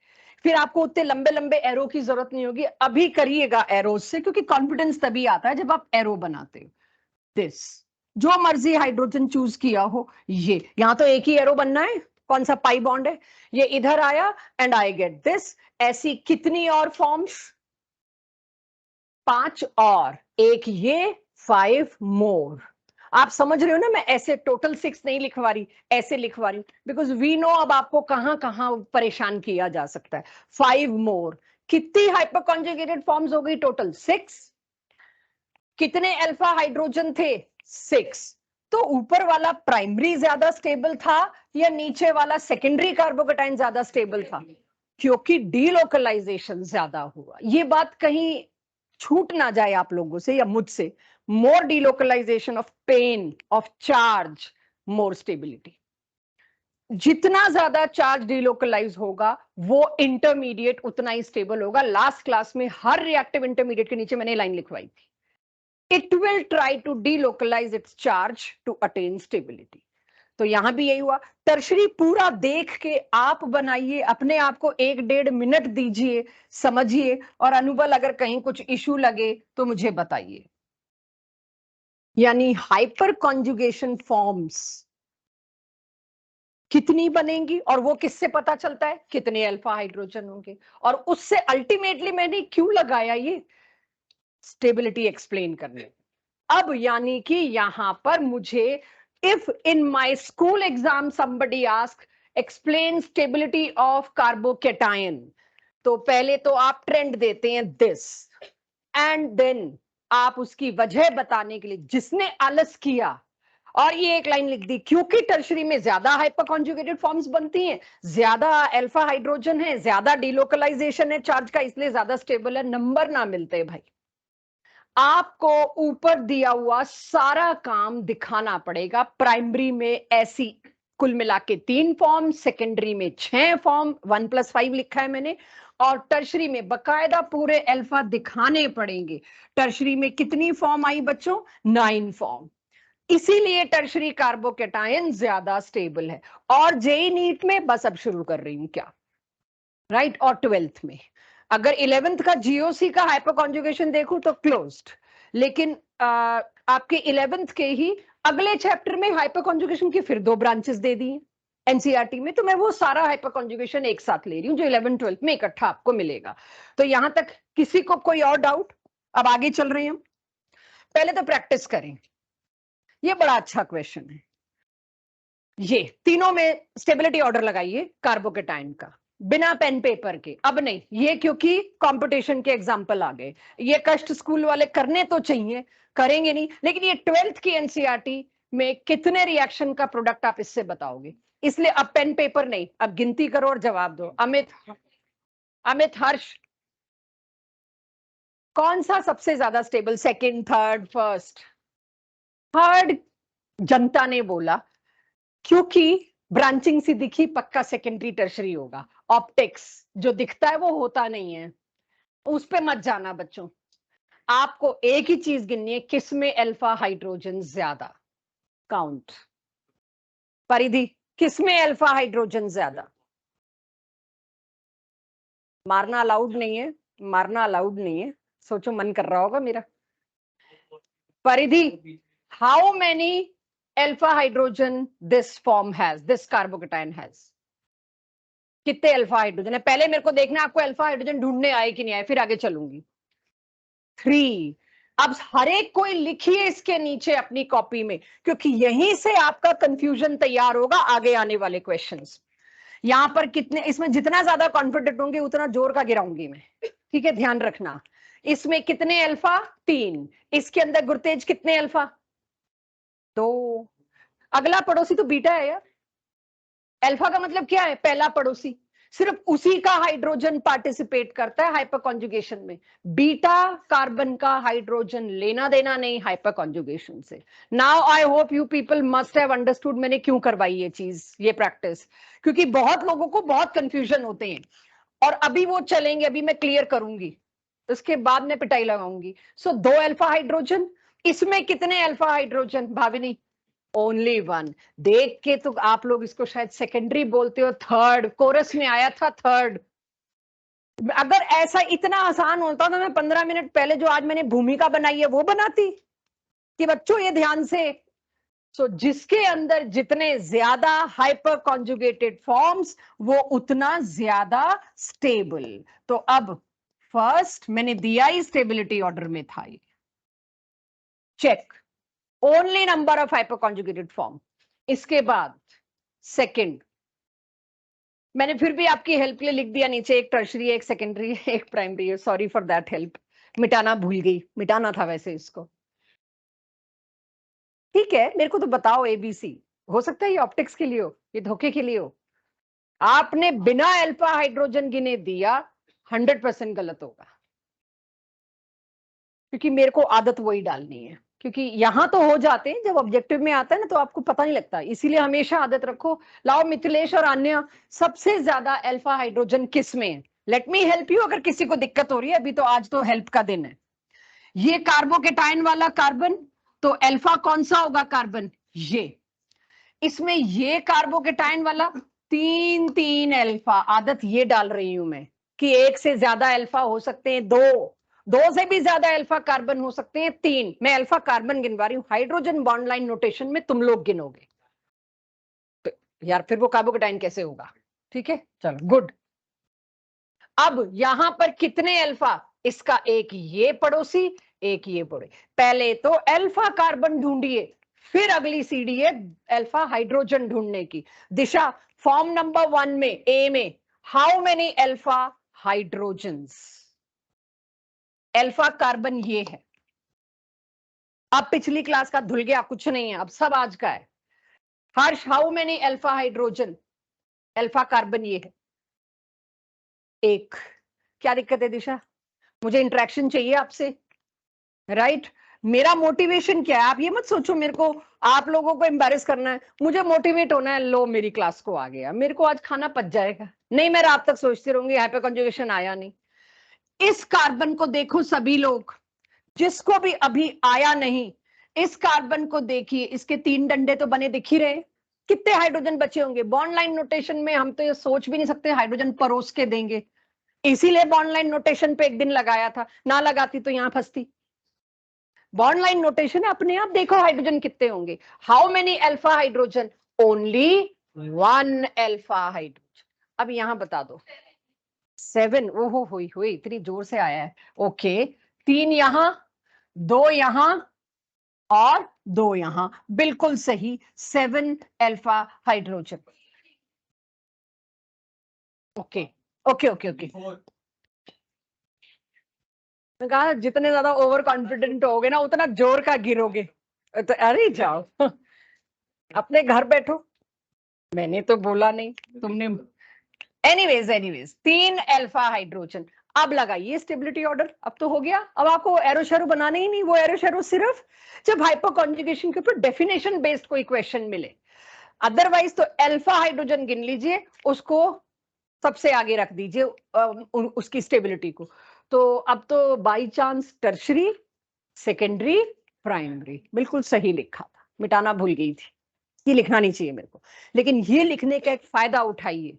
फिर आपको उतने लंबे लंबे एरो की जरूरत नहीं होगी। अभी करिएगा एरोज से, क्योंकि कॉन्फिडेंस तभी आता है जब आप एरो बनाते हो। दिस, जो मर्जी हाइड्रोजन चूज किया हो, ये यहां तो एक ही एरो बनना है, कौन सा पाई बॉन्ड है, ये इधर आया एंड आई गेट दिस। ऐसी कितनी और फॉर्म्स? 5 और एक ये, 5 मोर। आप समझ रहे हो ना, मैं ऐसे टोटल 6 नहीं लिखवा रही, ऐसे लिखवा रही हूं, बिकॉज वी नो अब आपको कहां कहां परेशान किया जा सकता है। 5 मोर, कितनी हाइपर कॉन्जुगेटेड फॉर्म्स हो गई टोटल? 6। कितने अल्फा हाइड्रोजन थे? 6। तो ऊपर वाला प्राइमरी ज्यादा स्टेबल था या नीचे वाला सेकेंडरी कार्बोकेटाइन ज्यादा स्टेबल था? क्योंकि डीलोकलाइजेशन ज्यादा हुआ। ये बात कहीं छूट ना जाए आप लोगों से या मुझसे, more delocalization of pen of charge, more stability. जितना ज्यादा चार्ज डीलोकलाइज होगा वो इंटरमीडिएट उतना ही स्टेबल होगा। लास्ट क्लास में हर रिएक्टिव इंटरमीडिएट के नीचे मैंने लाइन लिखवाई थी, it will try to delocalize its charge to attain stability। तो यहां भी यही हुआ। टर्शरी पूरा देख के आप बनाइए, अपने आप को 1-1.5 मिनट दीजिए, समझिए, और अनुबल अगर कहीं कुछ इशू लगे तो मुझे बताइए। यानी हाइपर कॉन्जुगेशन फॉर्म्स कितनी बनेंगी, और वो किससे पता चलता है? कितने अल्फा हाइड्रोजन होंगे, और उससे अल्टीमेटली मैंने क्यों लगाया ये? स्टेबिलिटी एक्सप्लेन करने। अब यानी कि यहां पर मुझे, if in my school exam somebody ask explain stability of carbocation, तो पहले तो आप ट्रेंड देते हैं दिस, एंड देन आप उसकी वजह बताने के लिए, जिसने आलस किया और ये एक लाइन लिख दी, क्योंकि टर्शरी में ज्यादा हाइपर कॉन्जुगेटेड फॉर्म्स बनती हैं, ज्यादा अल्फा हाइड्रोजन है, ज्यादा डीलोकलाइजेशन है चार्ज का, इसलिए ज्यादा स्टेबल है। नंबर ना मिलते भाई, आपको ऊपर दिया हुआ सारा काम दिखाना पड़ेगा। प्राइमरी में ऐसी कुल मिला के 3 फॉर्म, सेकेंडरी में 6 फॉर्म, 1+5 लिखा है मैंने, और टर्शरी में बकायदा पूरे अल्फा दिखाने पड़ेंगे। टर्शरी में कितनी फॉर्म आई बच्चों? 9 फॉर्म। इसीलिए टर्शरी कार्बोकेटायन ज्यादा स्टेबल है। और जेई नीट में बस अब शुरू कर रही हूं क्या, राइट, और 12th में अगर 11th का जीओसी का हाइपर कॉन्जुगेशन देखूं तो क्लोज्ड, लेकिन आपके 11th के ही अगले चैप्टर में हाइपर कॉन्जुगेशन की फिर 2 ब्रांचेस दे दी हैं एनसीईआरटी में, तो मैं वो सारा हाइपर कॉन्जुगेशन एक साथ ले रही हूं जो 11th-12th में इकट्ठा आपको मिलेगा। तो यहां तक किसी को कोई और डाउट? अब आगे चल रहे हैं हम, पहले तो प्रैक्टिस करें। ये बड़ा अच्छा क्वेश्चन है, ये तीनों में स्टेबिलिटी ऑर्डर लगाइए कार्बोकेटाइन का, बिना पेन पेपर के। अब नहीं, ये क्योंकि कंपटीशन के एग्जाम्पल आ गए, ये कष्ट स्कूल वाले करने तो चाहिए, करेंगे नहीं, लेकिन ये 12th की एनसीईआरटी में कितने रिएक्शन का प्रोडक्ट आप इससे बताओगे, इसलिए अब पेन पेपर नहीं, अब गिनती करो और जवाब दो। अमित, हर्ष, कौन सा सबसे ज्यादा stable? Second, third, first? Third जनता ने बोला, क्योंकि ब्रांचिंग सी दिखी, पक्का सेकेंडरी टर्शरी होगा। ऑप्टिक्स जो दिखता है वो होता नहीं है, उस पे मत जाना बच्चों। आपको एक ही चीज गिननी है, किसमें अल्फा हाइड्रोजन ज्यादा। काउंट। परिधि, किसमें अल्फा हाइड्रोजन ज्यादा। मारना अलाउड नहीं है, मारना अलाउड नहीं है। सोचो, मन कर रहा होगा मेरा। परिधि, how many alpha hydrogen this form has, this carbocation has. कितने अल्फा हाइड्रोजन है, पहले मेरे को देखना है आपको अल्फा हाइड्रोजन ढूंढने आए कि नहीं आए, फिर आगे चलूंगी। 3। अब हर एक कोई लिखिए इसके नीचे अपनी कॉपी में, क्योंकि यहीं से आपका कंफ्यूजन तैयार होगा आगे आने वाले क्वेश्चंस। यहां पर कितने, इसमें जितना ज्यादा कॉन्फिडेंट होंगे उतना जोर का गिराऊंगी मैं, ठीक है, ध्यान रखना। इसमें कितने अल्फा, 3। इसके अंदर गुरुतेज कितने अल्फा, 2। अगला पड़ोसी तो बीटा है यार। अल्फा का मतलब क्या है, पहला पड़ोसी, सिर्फ उसी का हाइड्रोजन पार्टिसिपेट करता है हाइपर कॉन्जुगेशन में। बीटा कार्बन का हाइड्रोजन लेना देना नहीं हाइपर कॉन्जुगेशन से। Now I hope you people must have understood मैंने क्यों करवाई ये चीज, ये प्रैक्टिस, क्योंकि बहुत लोगों को बहुत कंफ्यूजन होते हैं। और अभी वो चलेंगे, अभी मैं क्लियर करूंगी, उसके बाद मैं पिटाई लगाऊंगी। सो 2 अल्फा हाइड्रोजन, इसमें कितने अल्फा हाइड्रोजन भाविनी, ओनली 1। देख के तो आप लोग इसको शायद सेकेंडरी बोलते हो, थर्ड कोरस में आया था, थर्ड। अगर ऐसा इतना आसान होता तो मैं 15 मिनट पहले जो आज मैंने भूमिका बनाई है वो बनाती, कि बच्चों ये ध्यान से। सो जिसके अंदर जितने ज्यादा हाइपर कॉन्जुगेटेड फॉर्म्स वो उतना ज्यादा स्टेबल। तो अब फर्स्ट मैंने दिया ही स्टेबिलिटी ऑर्डर में था, check, only number of hyper conjugated form. इसके बाद सेकंड, मैंने फिर भी आपकी हेल्प के लिए लिख दिया नीचे, एक टर्शरी है, एक सेकेंडरी है, एक प्राइमरी है। सॉरी फॉर दैट हेल्प, मिटाना भूल गई, मिटाना था वैसे इसको। ठीक है, मेरे को तो बताओ एबीसी, हो सकता है ये ऑप्टिक्स के लिए हो, ये धोखे के लिए हो। आपने बिना अल्फा हाइड्रोजन गिने दिया, 100% गलत होगा, क्योंकि मेरे को आदत वही डालनी है। क्योंकि यहां तो हो जाते हैं, जब ऑब्जेक्टिव में आता है ना तो आपको पता नहीं लगता, इसीलिए हमेशा आदत रखो। लाओ मिथिलेश और अन्य, सबसे ज्यादा अल्फा हाइड्रोजन किस में है। लेट मी हेल्प यू, अगर किसी को दिक्कत हो रही है, अभी तो आज तो हेल्प का दिन है। ये कार्बोकेटाइन वाला कार्बन, तो अल्फा कौन सा होगा कार्बन, ये। इसमें ये कार्बोकेटाइन वाला, 3 अल्फा। आदत ये डाल रही हूं मैं कि एक से ज्यादा अल्फा हो सकते हैं, 2 से भी ज्यादा अल्फा कार्बन हो सकते हैं, 3। मैं अल्फा कार्बन गिनवा रही हूं, हाइड्रोजन बॉन्ड लाइन नोटेशन में तुम लोग गिनोगे तो यार फिर वो कार्बोकेटाइन कैसे होगा। ठीक है, चलो गुड। अब यहां पर कितने अल्फा, इसका एक ये पड़ोसी, एक ये पड़ोसी। पहले तो अल्फा कार्बन ढूंढिए, फिर अगली सीढ़ी है अल्फा हाइड्रोजन ढूंढने की। दिशा, फॉर्म नंबर 1 में, ए में, how many alpha hydrogens. Alpha carbon ये है। अब पिछली क्लास का धुल गया, कुछ नहीं है, अब सब आज का है। Harsh, how many alpha hydrogen, alpha carbon ये है, एक। क्या दिक्कत है दिशा, मुझे इंटरेक्शन चाहिए आपसे, राइट। मेरा मोटिवेशन क्या है, आप ये मत सोचो मेरे को आप लोगों को एम्बैरेस करना है, मुझे मोटिवेट होना है। लो, मेरी क्लास को आ गया, मेरे को आज खाना पच जाएगा। नहीं, मैं रात तक सोचती रहूंगी, हाइपर कंजुगेशन आया नहीं। इस कार्बन को देखो सभी लोग, जिसको भी अभी आया नहीं, इस कार्बन को देखिए, इसके 3 डंडे तो बने दिख ही रहे। कितने हाइड्रोजन बचे होंगे। बॉन्ड लाइन नोटेशन में हम तो ये सोच भी नहीं सकते हाइड्रोजन परोस के देंगे, इसीलिए बॉन्ड लाइन नोटेशन पे एक दिन लगाया था, ना लगाती तो यहां फंसती। बॉन्ड लाइन नोटेशन है, अपने आप देखो हाइड्रोजन कितने होंगे। How many alpha hydrogen, only 1 alpha hydrogen. अब यहां बता दो, 7। ओहो, हुई इतनी जोर से आया है। ओके, 3 यहां, 2 यहां और 2 यहां, बिल्कुल सही, 7 alpha hydrogen. Okay okay okay okay. मैं कहा जितने ज्यादा ओवर कॉन्फिडेंट होगे ना उतना जोर का गिरोगे। तो अरे जाओ अपने घर बैठो, मैंने तो बोला नहीं, तुमने। Anyways 3 alpha hydrogen. अब लगाइए स्टेबिलिटी ऑर्डर, अब तो हो गया। अब आपको एरो शेरो बनाने ही नहीं, वो एरो शेरो सिर्फ जब हाइपर कॉन्जुगेशन के ऊपर डेफिनेशन बेस्ड कोई क्वेश्चन मिले, अदरवाइज तो अल्फा हाइड्रोजन गिन लीजिए, उसको सबसे आगे रख दीजिए उसकी स्टेबिलिटी को। तो अब तो by chance tertiary, secondary, primary, बिल्कुल सही लिखा था, मिटाना भूल गई थी, ये लिखना नहीं चाहिए मेरे को, लेकिन ये लिखने का एक फायदा उठाइए।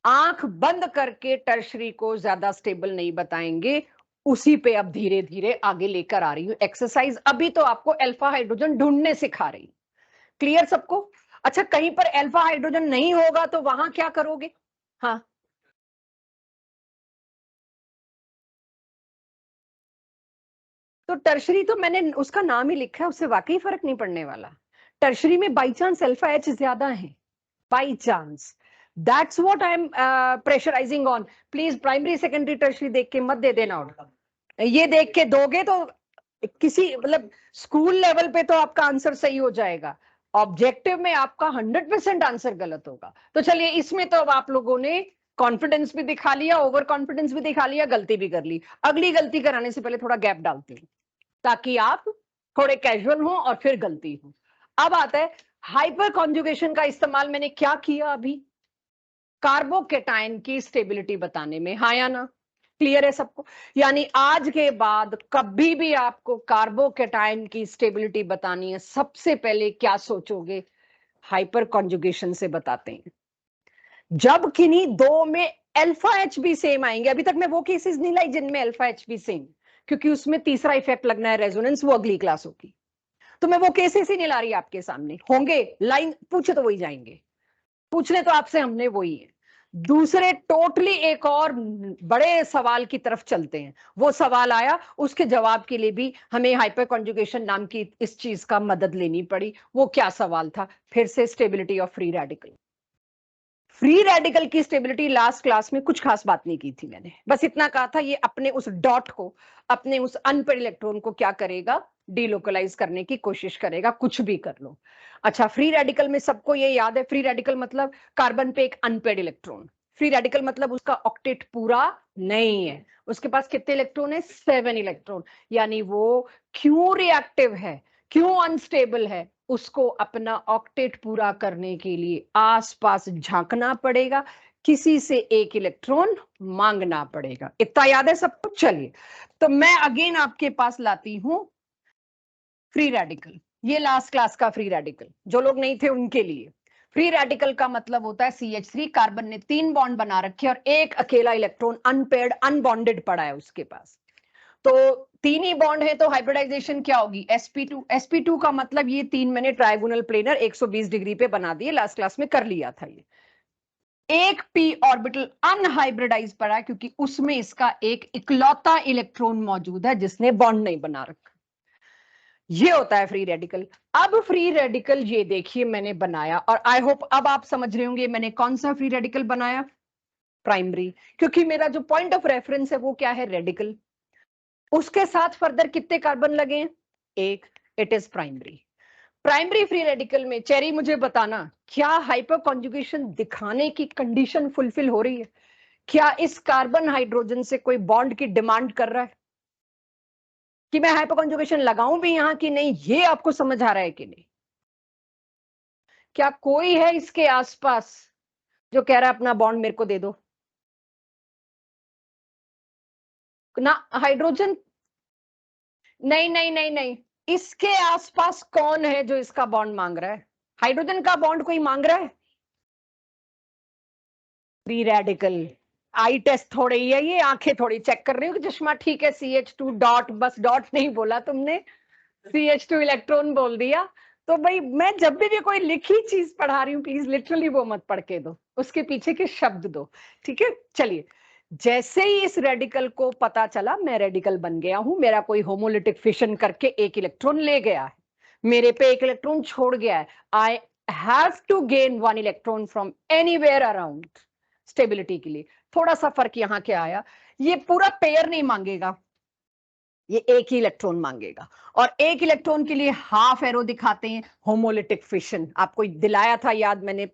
आंख बंद करके टर्शरी को ज्यादा स्टेबल नहीं बताएंगे, उसी पे अब धीरे धीरे आगे लेकर आ रही हूँ एक्सरसाइज। अभी तो आपको अल्फा हाइड्रोजन ढूंढने सिखा रही हूँ। क्लियर सबको? अच्छा, कहीं पर अल्फा हाइड्रोजन नहीं होगा तो वहां क्या करोगे? हाँ, तो टर्शरी तो मैंने उसका नाम ही लिखा है, उससे वाकई फर्क नहीं पड़ने वाला। टर्शरी में बाई चांस अल्फा एच ज्यादा है, by chance. That's what I am pressurising on. Please primary secondary tertiary देख के मत दे देना ऑर्डर, ये देख के दोगे तो किसी मतलब स्कूल लेवल पे तो आपका आंसर सही हो जाएगा, ऑब्जेक्टिव में आपका 100% आंसर गलत होगा। तो चलिए, इसमें तो अब आप लोगों ने कॉन्फिडेंस भी दिखा लिया, ओवर कॉन्फिडेंस भी दिखा लिया, गलती भी कर ली। अगली गलती कराने से पहले थोड़ा गैप डालती हूँ ताकि आप थोड़े कैजुअल हो और फिर गलती हो। अब आता है हाइपर कॉन्जुगेशन का इस्तेमाल मैंने क्या किया अभी, कार्बोकेटाइन की स्टेबिलिटी बताने में, हाँ या ना? क्लियर है सबको? यानी आज के बाद कभी भी आपको कार्बोकेटाइन की स्टेबिलिटी बतानी है, सबसे पहले क्या सोचोगे? हाइपर कॉन्जुगेशन से बताते हैं। जब किन्हीं दो में अल्फा एच भी सेम आएंगे, अभी तक मैं वो केसेस नहीं लाई जिनमें अल्फा एच भी सेम, क्योंकि उसमें तीसरा इफेक्ट लगना है रेजोनेंस, वो अगली क्लास होगी। तो मैं वो केसेस ही नहीं ला रही आपके सामने, होंगे लाइन पूछे तो वही जाएंगे, पूछने तो आपसे हमने वही है। दूसरे टोटली एक और बड़े सवाल की तरफ चलते हैं। वो सवाल आया, उसके जवाब के लिए भी हमें हाइपर कॉन्जुगेशन नाम की इस चीज का मदद लेनी पड़ी। वो क्या सवाल था? फिर से stability of free radical. Free radical की स्टेबिलिटी लास्ट क्लास में कुछ खास बात नहीं की थी मैंने, बस इतना कहा था ये अपने उस डॉट को, अपने उस अनपेड इलेक्ट्रॉन को क्या करेगा? डीलोकलाइज करने की कोशिश करेगा, कुछ भी कर लो। अच्छा, फ्री रेडिकल में सबको ये याद है, फ्री रेडिकल मतलब कार्बन पे एक अनपेड इलेक्ट्रॉन। फ्री रेडिकल मतलब उसका ऑक्टेट पूरा नहीं है, उसके पास कितने इलेक्ट्रॉन है? 7 इलेक्ट्रॉन। यानी वो क्यों रिएक्टिव है, क्यों अनस्टेबल है? उसको अपना ऑक्टेट पूरा करने के लिए आसपास झांकना पड़ेगा, किसी से एक इलेक्ट्रॉन मांगना पड़ेगा। इतना याद है सबको? चलिए, तो मैं अगेन आपके पास लाती हूं फ्री रेडिकल। ये लास्ट क्लास का फ्री रेडिकल, जो लोग नहीं थे उनके लिए। फ्री रेडिकल का मतलब होता है CH3, कार्बन ने 3 बॉन्ड बना रखे और एक अकेला इलेक्ट्रॉन अनपेयर्ड अनबॉन्डेड पड़ा है उसके पास। तो 3 ही बॉन्ड है, तो हाइब्रिडाइजेशन क्या होगी? sp2। sp2 का मतलब ये 3 मैंने ट्राइगोनल प्लेनर 120 डिग्री पे बना दिए, लास्ट क्लास में कर लिया था ये। एक p ऑर्बिटल अनहाइब्रिडाइज पड़ा है क्योंकि उसमें इसका एक इकलौता इलेक्ट्रॉन मौजूद है जिसने बॉन्ड नहीं बना रखा। ये होता है फ्री रेडिकल। अब फ्री रेडिकल ये देखिए मैंने बनाया, और आई होप अब आप समझ रहे होंगे मैंने कौन सा फ्री रेडिकल बनाया। प्राइमरी, क्योंकि मेरा जो पॉइंट ऑफ रेफरेंस है वो क्या है? रेडिकल। उसके साथ फर्दर कितने कार्बन लगे हैं? एक। It is primary. Primary free radical में चेरी मुझे बताना, क्या हाइपर कॉन्जुगेशन दिखाने की कंडीशन फुलफिल हो रही है? क्या इस कार्बन हाइड्रोजन से कोई बॉन्ड की डिमांड कर रहा है कि मैं हाइपर कॉन्जुगेशन लगाऊं भी यहां कि नहीं? ये आपको समझ आ रहा है कि नहीं? क्या कोई है इसके आसपास जो कह रहा है अपना बॉन्ड मेरे को दे दो ना? हाइड्रोजन, नहीं नहीं नहीं नहीं, इसके आसपास कौन है जो इसका बॉन्ड मांग रहा है? हाइड्रोजन का बॉन्ड कोई मांग रहा है? Free radical. आई टेस्ट थोड़ी ही है ये, आंखें थोड़ी चेक कर रही हूँ कि चश्मा ठीक है। CH2 डॉट, बस डॉट नहीं बोला तुमने, CH2 इलेक्ट्रॉन बोल दिया। तो भाई मैं जब भी कोई लिखी चीज पढ़ा रही हूँ, प्लीज लिटरली वो मत पढ़ के दो, उसके पीछे के शब्द दो, ठीक है? चलिए, जैसे ही इस रेडिकल को पता चला मैं रेडिकल बन गया हूं, मेरा कोई होमोलिटिक फिशन करके एक इलेक्ट्रॉन ले गया है, मेरे पे एक इलेक्ट्रॉन छोड़ गया है, I have to gain 1 electron from anywhere around stability के लिए। थोड़ा सा फर्क यहां क्या आया, ये पूरा पेयर नहीं मांगेगा, ये एक ही इलेक्ट्रॉन मांगेगा, और एक इलेक्ट्रॉन के लिए हाफ एरो दिखाते हैं, होमोलिटिक फिशन। आपको दिलाया था याद मैंने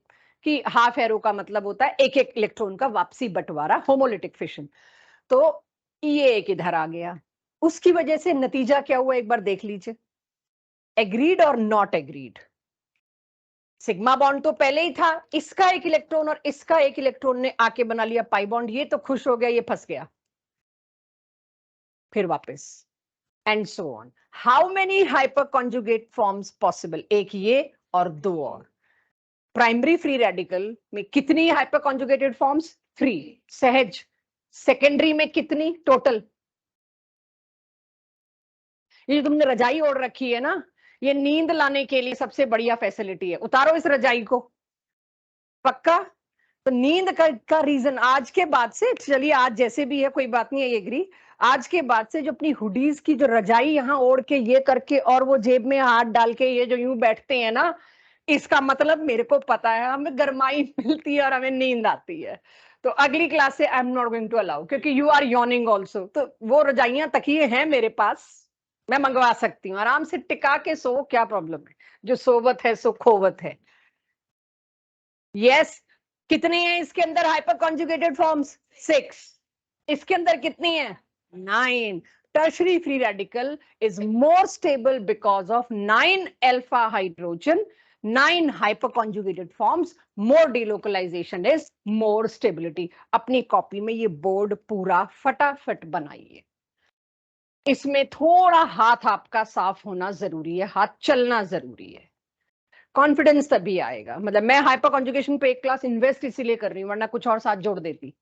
कि हाफ एरो का मतलब होता है एक एक इलेक्ट्रॉन का वापसी बंटवारा, होमोलिटिक फिशन। तो ये एक इधर आ गया, उसकी वजह से नतीजा क्या हुआ एक बार देख लीजिए, एग्रीड और नॉट एग्रीड। सिग्मा बॉन्ड तो पहले ही था, इसका एक इलेक्ट्रॉन और इसका एक इलेक्ट्रॉन ने आके बना लिया पाई बॉन्ड, ये तो खुश हो गया, ये फंस गया, फिर वापस and so on. How many hyper conjugate forms possible, एक ये और दो और। प्राइमरी फ्री रेडिकल में कितनी हाइपर कॉन्जुगेटेड फॉर्म्स, 3 सहज। सेकेंडरी में कितनी टोटल, ये तुमने रजाई ओढ़ रखी है ना, ये नींद लाने के लिए सबसे बढ़िया फैसिलिटी है, उतारो इस रजाई को, पक्का। तो नींद का रीजन आज के बाद से, चलिए आज जैसे भी है कोई बात नहीं है, ये एग्री, आज के बाद से जो अपनी हुडीज की जो रजाई यहाँ ओढ़ के ये करके और वो जेब में हाथ डाल के ये जो यूं बैठते हैं ना, इसका मतलब मेरे को पता है हमें गर्माई मिलती है और हमें नींद आती है। तो अगली क्लास से I am not going to allow, क्योंकि यू आर यॉर्निंग ऑल्सो, तो वो रजाइयां तकिए हैं मेरे पास, मैं मंगवा सकती हूँ, आराम से टिका के सो, क्या प्रॉब्लम है, जो सोवत है सो खोवत है। यस, कितनी है इसके अंदर हाइपर कॉन्जुगेटेड फॉर्म्स, 6। इसके अंदर कितनी है, 9। Tertiary free radical is more stable because of 9 alpha hydrogen, 9 hyper conjugated forms, more delocalisation is more stability. अपनी कॉपी में ये बोर्ड पूरा फटाफट बनाइए, इसमें थोड़ा हाथ आपका साफ होना जरूरी है, हाथ चलना जरूरी है, कॉन्फिडेंस तभी आएगा। मतलब मैं हाइपर कॉन्जुगेशन पे एक क्लास इन्वेस्ट इसीलिए कर रही हूँ, वरना कुछ और साथ जोड़ देती।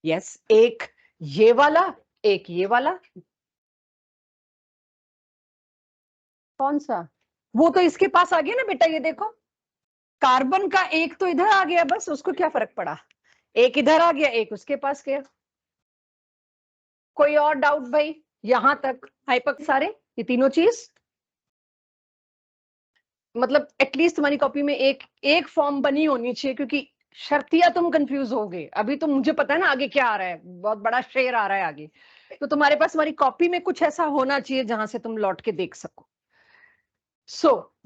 यस, एक ये वाला, एक ये वाला, कौन सा, वो तो इसके पास आ गया ना बेटा, ये देखो कार्बन का एक तो इधर आ गया, बस उसको क्या फर्क पड़ा, एक इधर आ गया एक उसके पास गया। कोई और डाउट भाई, यहां तक हाइपर सारे ये तीनों चीज, मतलब एटलीस्ट तुम्हारी कॉपी में एक एक फॉर्म बनी होनी चाहिए, क्योंकि शर्तिया तुम कंफ्यूज हो गए, अभी तो मुझे पता है ना आगे क्या आ रहा है, बहुत बड़ा शेर आ रहा है आगे, तो तुम्हारे पास तुम्हारी कॉपी में कुछ ऐसा होना चाहिए जहां से तुम लौट के देख सको।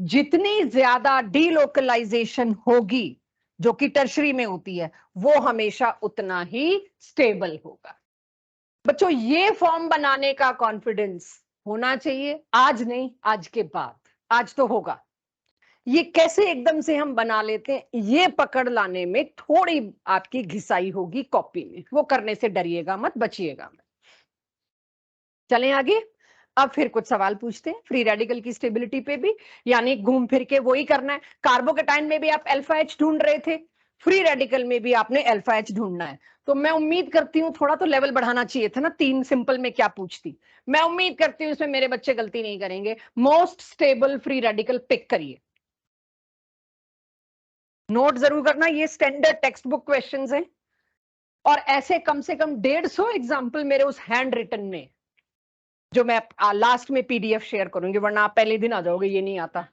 जितनी ज्यादा डीलोकलाइजेशन होगी जो कि टर्शरी में होती है, वो हमेशा उतना ही स्टेबल होगा। बच्चों ये फॉर्म बनाने का कॉन्फिडेंस होना चाहिए, आज नहीं आज के बाद, आज तो होगा। ये कैसे एकदम से हम बना लेते हैं, ये पकड़ लाने में थोड़ी आपकी घिसाई होगी कॉपी में, वो करने से डरिएगा मत, बचिएगा मत। चलें आगे, अब फिर कुछ सवाल पूछते हैं फ्री रेडिकल की स्टेबिलिटी पे भी, यानी घूम फिर के वही करना है। कार्बोकेटाइन में भी आप अल्फा एच ढूंढ रहे थे, फ्री रेडिकल में भी आपने अल्फा एच ढूंढना है। तो मैं उम्मीद करती हूँ थोड़ा तो लेवल बढ़ाना चाहिए था ना, 3 सिंपल में क्या पूछती। मैं उम्मीद करती हूँ इसमें मेरे बच्चे गलती नहीं करेंगे। Most stable free radical pick करिए, नोट जरूर करना, ये स्टैंडर्ड टेक्स्ट बुक क्वेश्चंस हैं, और ऐसे कम से कम 150 एग्जाम्पल मेरे उस हैंड रिटन में, जो मैं लास्ट में पीडीएफ शेयर करूंगी, वरना आप पहले दिन आ जाओगे ये नहीं आता।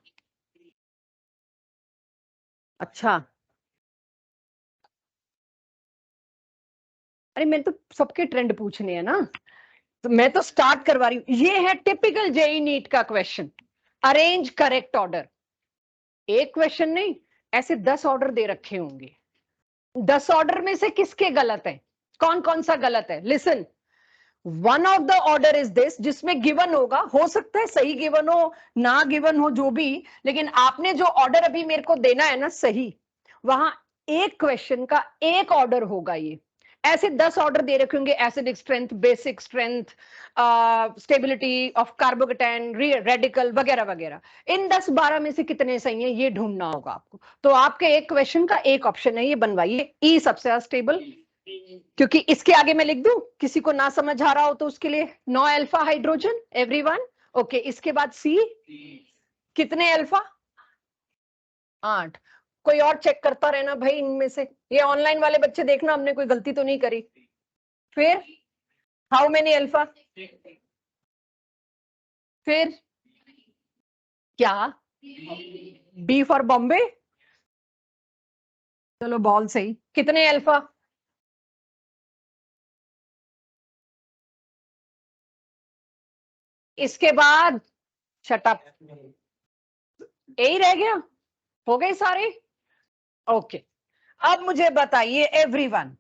अच्छा, अरे मैंने तो सबके ट्रेंड पूछने हैं ना, तो मैं तो स्टार्ट करवा रही हूँ। ये है टिपिकल जेई नीट का क्वेश्चन, अरेंज करेक्ट ऑर्डर। एक क्वेश्चन नहीं, ऐसे 10 ऑर्डर दे रखे होंगे, 10 ऑर्डर में से किसके गलत है, कौन कौन सा गलत है, listen. One of the order is this, जिसमें गिवन होगा, हो सकता है सही गिवन हो ना गिवन हो जो भी, लेकिन आपने जो ऑर्डर अभी मेरे को देना है ना सही, वहां एक क्वेश्चन का एक ऑर्डर होगा। ये ऐसे 10 ऑर्डर दे रखे होंगे, acidic strength, basic strength, stability of carbocation, radical वगैरह वगैरह। इन 10-12 में से कितने सही हैं ये ढूंढना होगा आपको। तो आपके एक क्वेश्चन का एक ऑप्शन है, ये बनवाइए, ई सबसे ज्यादा स्टेबल, क्योंकि इसके आगे मैं लिख दूं, किसी को ना समझ आ रहा हो तो उसके लिए 9 अल्फा हाइड्रोजन एवरीवन। ओके, इसके बाद सी, कितने अल्फा, 8। कोई और चेक करता रहना भाई इनमें से, ये ऑनलाइन वाले बच्चे देखना हमने कोई गलती तो नहीं करी। फिर हाउ मेनी अल्फा, फिर क्या, बी फॉर बॉम्बे, चलो बॉल सही, कितने अल्फा, इसके बाद शट अप, यही रह गया, हो गए सारे। ओके, अब मुझे बताइए एवरीवन,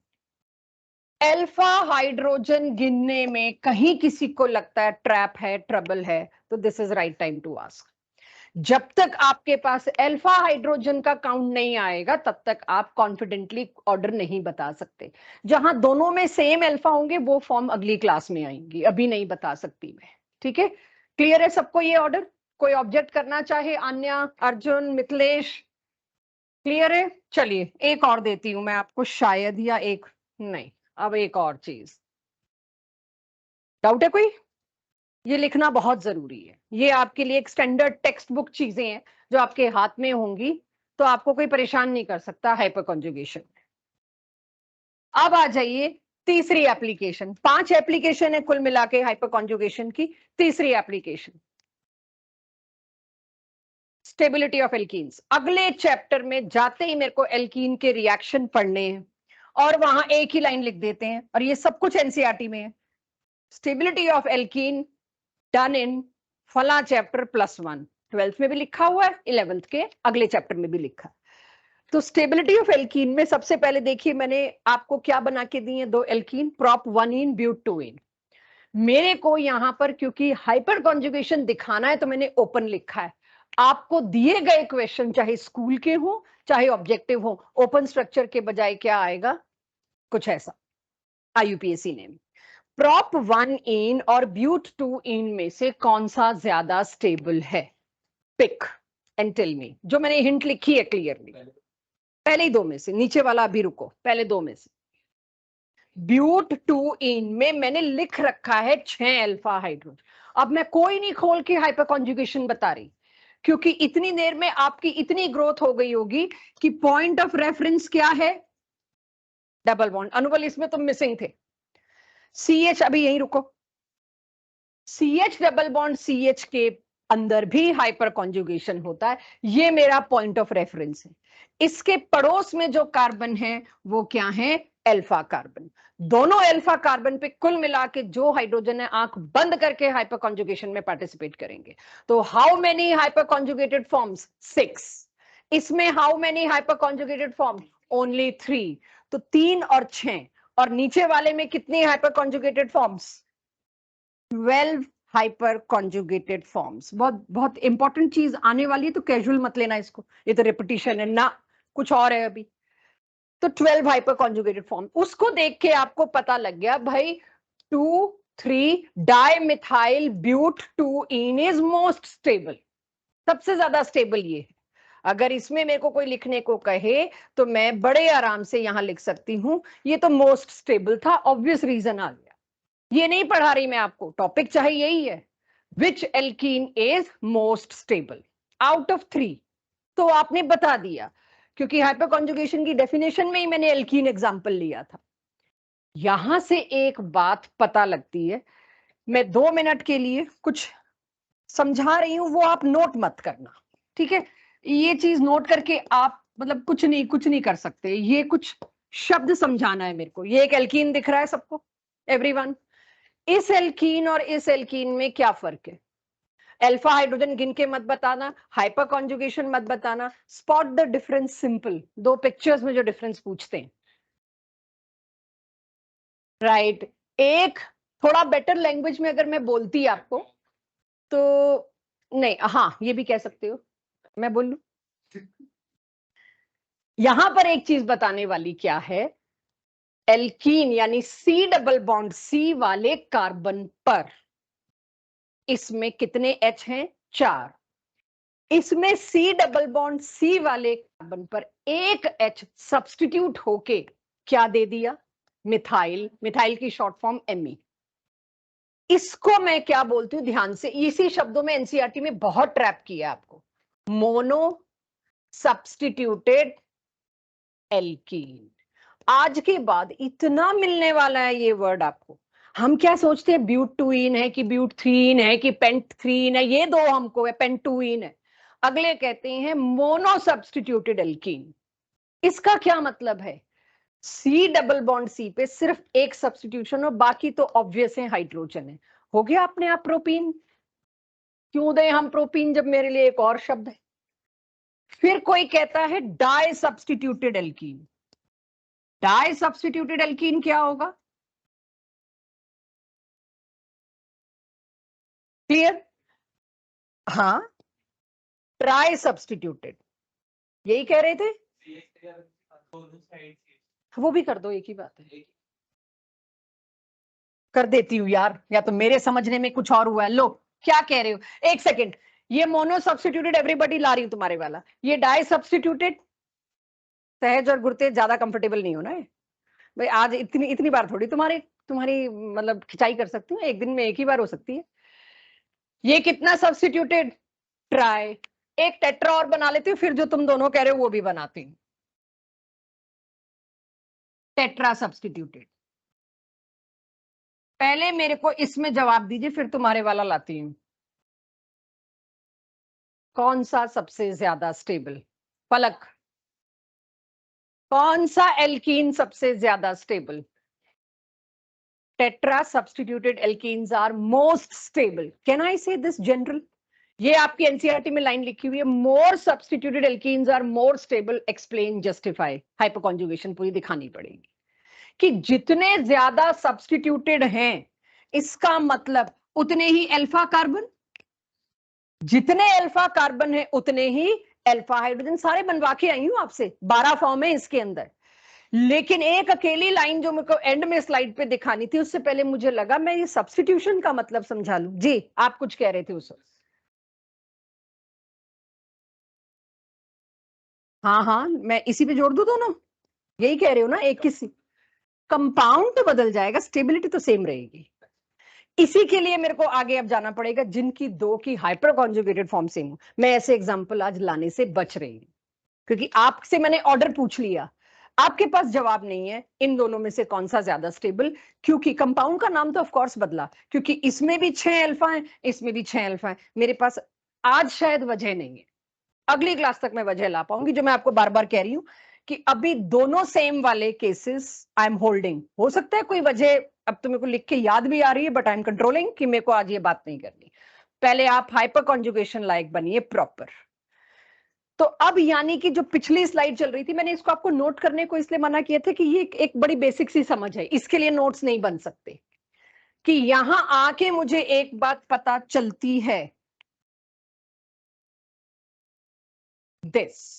अल्फा हाइड्रोजन गिनने में कहीं किसी को लगता है ट्रैप है, ट्रबल है, तो this is right time to ask. जब तक आपके पास अल्फा हाइड्रोजन का काउंट नहीं आएगा तब तक आप कॉन्फिडेंटली ऑर्डर नहीं बता सकते। जहां दोनों में सेम अल्फा होंगे वो फॉर्म अगली क्लास में आएंगी, अभी नहीं बता सकती मैं। ठीक है, क्लियर है सबको ये ऑर्डर? कोई ऑब्जेक्ट करना चाहे? अन्या, अर्जुन, मिथिलेश, क्लियर है? चलिए एक और देती हूं मैं आपको, शायद, या एक नहीं, अब एक और चीज। डाउट है कोई? ये लिखना बहुत जरूरी है, ये आपके लिए एक स्टैंडर्ड टेक्स्ट बुक चीजें हैं जो आपके हाथ में होंगी, तो आपको कोई परेशान नहीं कर सकता हाइपर कॉन्जुगेशन में। अब आ जाइए तीसरी एप्लीकेशन, 5 एप्लीकेशन है कुल मिला के हाइपर कॉन्जुगेशन की। तीसरी एप्लीकेशन, स्टेबिलिटी ऑफ एल्कीन्स। अगले चैप्टर में जाते ही मेरे को एल्कीन के रिएक्शन पढ़ने हैं और वहां एक ही लाइन लिख देते हैं, और ये सब कुछ एनसीईआरटी में है। Stability of alkene done in फला चैप्टर +1, 12th में भी लिखा हुआ है, 11th के अगले चैप्टर में भी लिखा है। तो स्टेबिलिटी ऑफ एल्कीन में सबसे पहले देखिए मैंने आपको क्या बना के दी है, 2 एल्कीन, prop 1ene ब्यूट 2ene। मेरे को यहां पर क्योंकि हाइपर कॉन्जुगेशन दिखाना है तो मैंने ओपन लिखा है। आपको दिए गए क्वेश्चन चाहे स्कूल के हो चाहे ऑब्जेक्टिव हो, ओपन स्ट्रक्चर के बजाय क्या आएगा, कुछ ऐसा, आईयूपीएसी ने। prop 1ene और ब्यूट 2ene में से कौन सा ज्यादा स्टेबल है? Pick and tell me. जो मैंने हिंट लिखी है क्लियरली, पहले ही 2 में से, नीचे वाला अभी रुको, पहले 2 में से। ब्यूट 2ene में मैंने लिख रखा है 6 अल्फा हाइड्रोजन। अब मैं कोई नहीं खोल के हाइपर कॉन्जुगेशन बता रही, क्योंकि इतनी देर में आपकी इतनी ग्रोथ हो गई होगी कि पॉइंट ऑफ रेफरेंस क्या है, डबल बॉन्ड। अनुबल इसमें तुम मिसिंग थे। CH, अभी यहीं रुको। CH डबल बॉन्ड CH के अंदर भी हाइपर कॉन्जुगेशन होता है, ये मेरा पॉइंट ऑफ रेफरेंस है। इसके पड़ोस में जो कार्बन है वो क्या है, अल्फा कार्बन। दोनों अल्फा कार्बन पे कुल मिला के जो हाइड्रोजन है आंख बंद करके हाइपर कॉन्जुगेशन में पार्टिसिपेट करेंगे। तो how many hyper conjugated forms, 6। इसमें how many hyper conjugated forms, only 3। तो 3 और 6, और नीचे वाले में कितनी hyper conjugated forms, 12 hyper conjugated forms. बहुत बहुत इंपॉर्टेंट चीज आने वाली है, तो कैजुअल मत लेना इसको, ये तो रिपीटिशन है ना, कुछ और है अभी। तो 12 हाइपर कॉन्जुगेटेड फॉर्म, उसको देख के आपको पता लग गया भाई 2,3 dimethyl but 2ene is most stable, सबसे ज्यादा स्टेबल ये है। अगर इसमें मेरे को कोई लिखने को कहे तो मैं बड़े आराम से यहां लिख सकती हूं, ये तो मोस्ट स्टेबल था, ऑब्वियस रीजन आ गया। ये नहीं पढ़ा रही मैं आपको, टॉपिक चाहे यही है, which alkene is most stable out of 3। तो आपने बता दिया, क्योंकि हाइपर कॉन्जुगेशन की डेफिनेशन में ही मैंने एल्कीन एग्जांपल लिया था। यहां से एक बात पता लगती है, मैं 2 मिनट के लिए कुछ समझा रही हूं, वो आप नोट मत करना, ठीक है? ये चीज नोट करके आप मतलब कुछ नहीं कर सकते, ये कुछ शब्द समझाना है मेरे को। ये एक एल्कीन दिख रहा है सबको, एवरीवन? इस एल्कीन और इस एल्कीन में क्या फर्क है? अल्फा हाइड्रोजन गिन के मत बताना, हाइपर कॉन्जुगेशन मत बताना, spot the difference simple, 2 pictures में जो डिफरेंस पूछते हैं, राइट? एक थोड़ा बेटर लैंग्वेज में अगर मैं बोलती आपको तो, नहीं, हाँ ये भी कह सकते हो, मैं बोल लूं? यहां पर एक चीज बताने वाली क्या है, एल्कीन यानी C डबल बॉन्ड C वाले कार्बन पर इसमें कितने H हैं, 4। इसमें C डबल बॉन्ड C वाले कार्बन पर एक H सब्स्टिट्यूट होके क्या दे दिया, मिथाइल। मिथाइल की शॉर्ट फॉर्म Me। इसको मैं क्या बोलती हूं, ध्यान से, इसी शब्दों में एनसीईआरटी में बहुत ट्रैप किया आपको, मोनो सब्स्टिट्यूटेड एल्कीन। आज के बाद इतना मिलने वाला है ये वर्ड आपको। हम क्या सोचते हैं, ब्यूट 2ene है कि ब्यूट 3ene है कि पेंट 3ene है, ये 2 हमको है, पेंट 2ene है। अगले कहते हैं मोनो सब्स्टिट्यूटेड एल्कीन। इसका क्या मतलब है, C डबल बॉन्ड C पे सिर्फ एक सब्स्टिट्यूशन और बाकी तो ऑब्वियस है हाइड्रोजन है। हो गया अपने आप प्रोपीन। क्यों दें हम प्रोपीन जब मेरे लिए एक और शब्द है? फिर कोई कहता है di substituted alkene. Di substituted alkene क्या होगा? क्लियर? हाँ, ट्राई सब्स्टिट्यूटेड, यही कह रहे थे। वो भी कर दो, एक ही बात है। कर देती हूँ यार, या तो मेरे समझने में कुछ और हुआ है। लो, क्या कह रहे हो? एक सेकेंड, ये मोनो सब्स्टिट्यूटेड एवरीबॉडी ला रही हूं तुम्हारे वाला, ये डाई सब्स्टिट्यूटेड। सहज और गुरतेज ज्यादा कंफर्टेबल नहीं हो ना भाई, आज इतनी इतनी बार थोड़ी तुम्हारी तुम्हारी मतलब खिंचाई कर सकती हूँ, एक दिन में एक ही बार हो सकती है। ये कितना सब्स्टिट्यूटेड? ट्राई। एक टेट्रा और बना लेती हूँ, फिर जो तुम दोनों कह रहे हो वो भी बनाती हूँ। Tetra substituted. पहले मेरे को इसमें जवाब दीजिए, फिर तुम्हारे वाला लाती हूँ। कौन सा सबसे ज्यादा स्टेबल? पलक, कौन सा एल्कीन सबसे ज्यादा stable? Tetra substituted alkenes are most stable. Can I say this general? ये आपकी एनसीईआरटी में लाइन लिखी हुई है, more substituted alkenes are more stable, explain, justify. Hyperconjugation पूरी दिखानी पड़ेगी कि जितने ज्यादा सब्स्टिट्यूटेड हैं, इसका मतलब उतने ही अल्फा कार्बन, जितने अल्फा कार्बन है उतने ही अल्फा हाइड्रोजन। सारे बनवा के आई हूं आपसे, 12 फॉर्म है इसके अंदर। लेकिन एक अकेली लाइन जो मेरे को एंड में स्लाइड पे दिखानी थी, उससे पहले मुझे लगा मैं ये सब्स्टिट्यूशन का मतलब समझा लूं। जी, आप कुछ कह रहे थे उस वक्त। हाँ हाँ, मैं इसी पे जोड़ दूं दोनों, यही कह रहे हो ना? एक किसी कंपाउंड तो बदल जाएगा, स्टेबिलिटी तो सेम रहेगी। इसी के लिए मेरे को आगे अब जाना पड़ेगा जिनकी दो की हाइपर कॉन्जुगेटेड फॉर्म सेम हो। मैं ऐसे एग्जांपल आज लाने से बच रही हूं, क्योंकि आपसे मैंने ऑर्डर पूछ लिया, आपके पास जवाब नहीं है इन दोनों में से कौन सा ज्यादा स्टेबल। क्योंकि कंपाउंड का नाम तो ऑफ कोर्स बदला, क्योंकि इसमें भी 6 अल्फा है, इसमें भी 6 अल्फा है। मेरे पास आज शायद वजह नहीं है, अगली क्लास तक मैं वजह ला पाऊंगी, जो मैं आपको बार बार कह रही हूं कि अभी दोनों सेम वाले केसेस आई एम होल्डिंग। हो सकता है कोई वजह अब तो मेरे को लिख के याद भी आ रही है, बट आई एम कंट्रोलिंग कि मेरे को आज ये बात नहीं करनी। पहले आप हाइपर कॉन्जुगेशन लायक बनिए प्रॉपर। तो अब यानी कि जो पिछली स्लाइड चल रही थी, मैंने इसको आपको नोट करने को इसलिए मना किया था कि ये एक बड़ी बेसिक सी समझ है, इसके लिए नोट्स नहीं बन सकते। कि यहां आके मुझे एक बात पता चलती है, this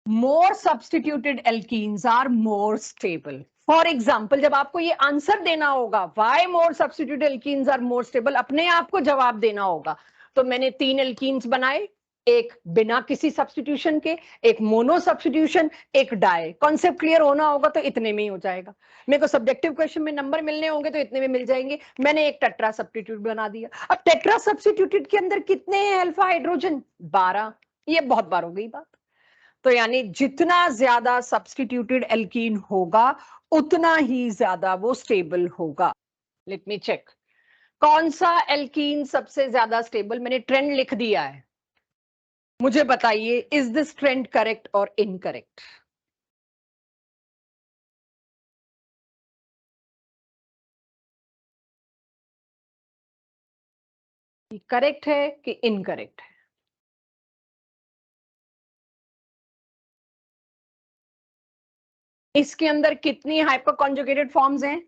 more substituted alkenes are more stable. For example, जब आपको ये आंसर देना होगा why more substituted alkenes are more stable, अपने आप को जवाब देना होगा। तो मैंने 3 एल्कीन्स बनाए, एक बिना किसी सब्स्टिट्यूशन के, एक मोनो सब्स्टिट्यूशन, एक डाई। कॉन्सेप्ट क्लियर होना होगा तो इतने में ही हो जाएगा। मेरे को सब्जेक्टिव क्वेश्चन में नंबर मिलने होंगे तो इतने में मिल जाएंगे। मैंने एक टेट्रा सब्स्टिट्यूट बना दिया। अब टेट्रा सब्स्टिट्यूटेड के अंदर कितने हैं अल्फा हाइड्रोजन? 12। ये बहुत बार हो गई बात। तो यानी जितना ज्यादा सब्स्टिट्यूटेड एल्कीन होगा, उतना ही ज्यादा वो स्टेबल होगा। लेट मी चेक, कौन सा एल्कीन सबसे ज्यादा स्टेबल? मैंने ट्रेंड लिख दिया है, मुझे बताइए इज दिस ट्रेंड करेक्ट और इनकरेक्ट? करेक्ट है कि इनकरेक्ट है? इसके अंदर कितनी हाइपर कॉन्जुगेटेड फॉर्म्स हैं?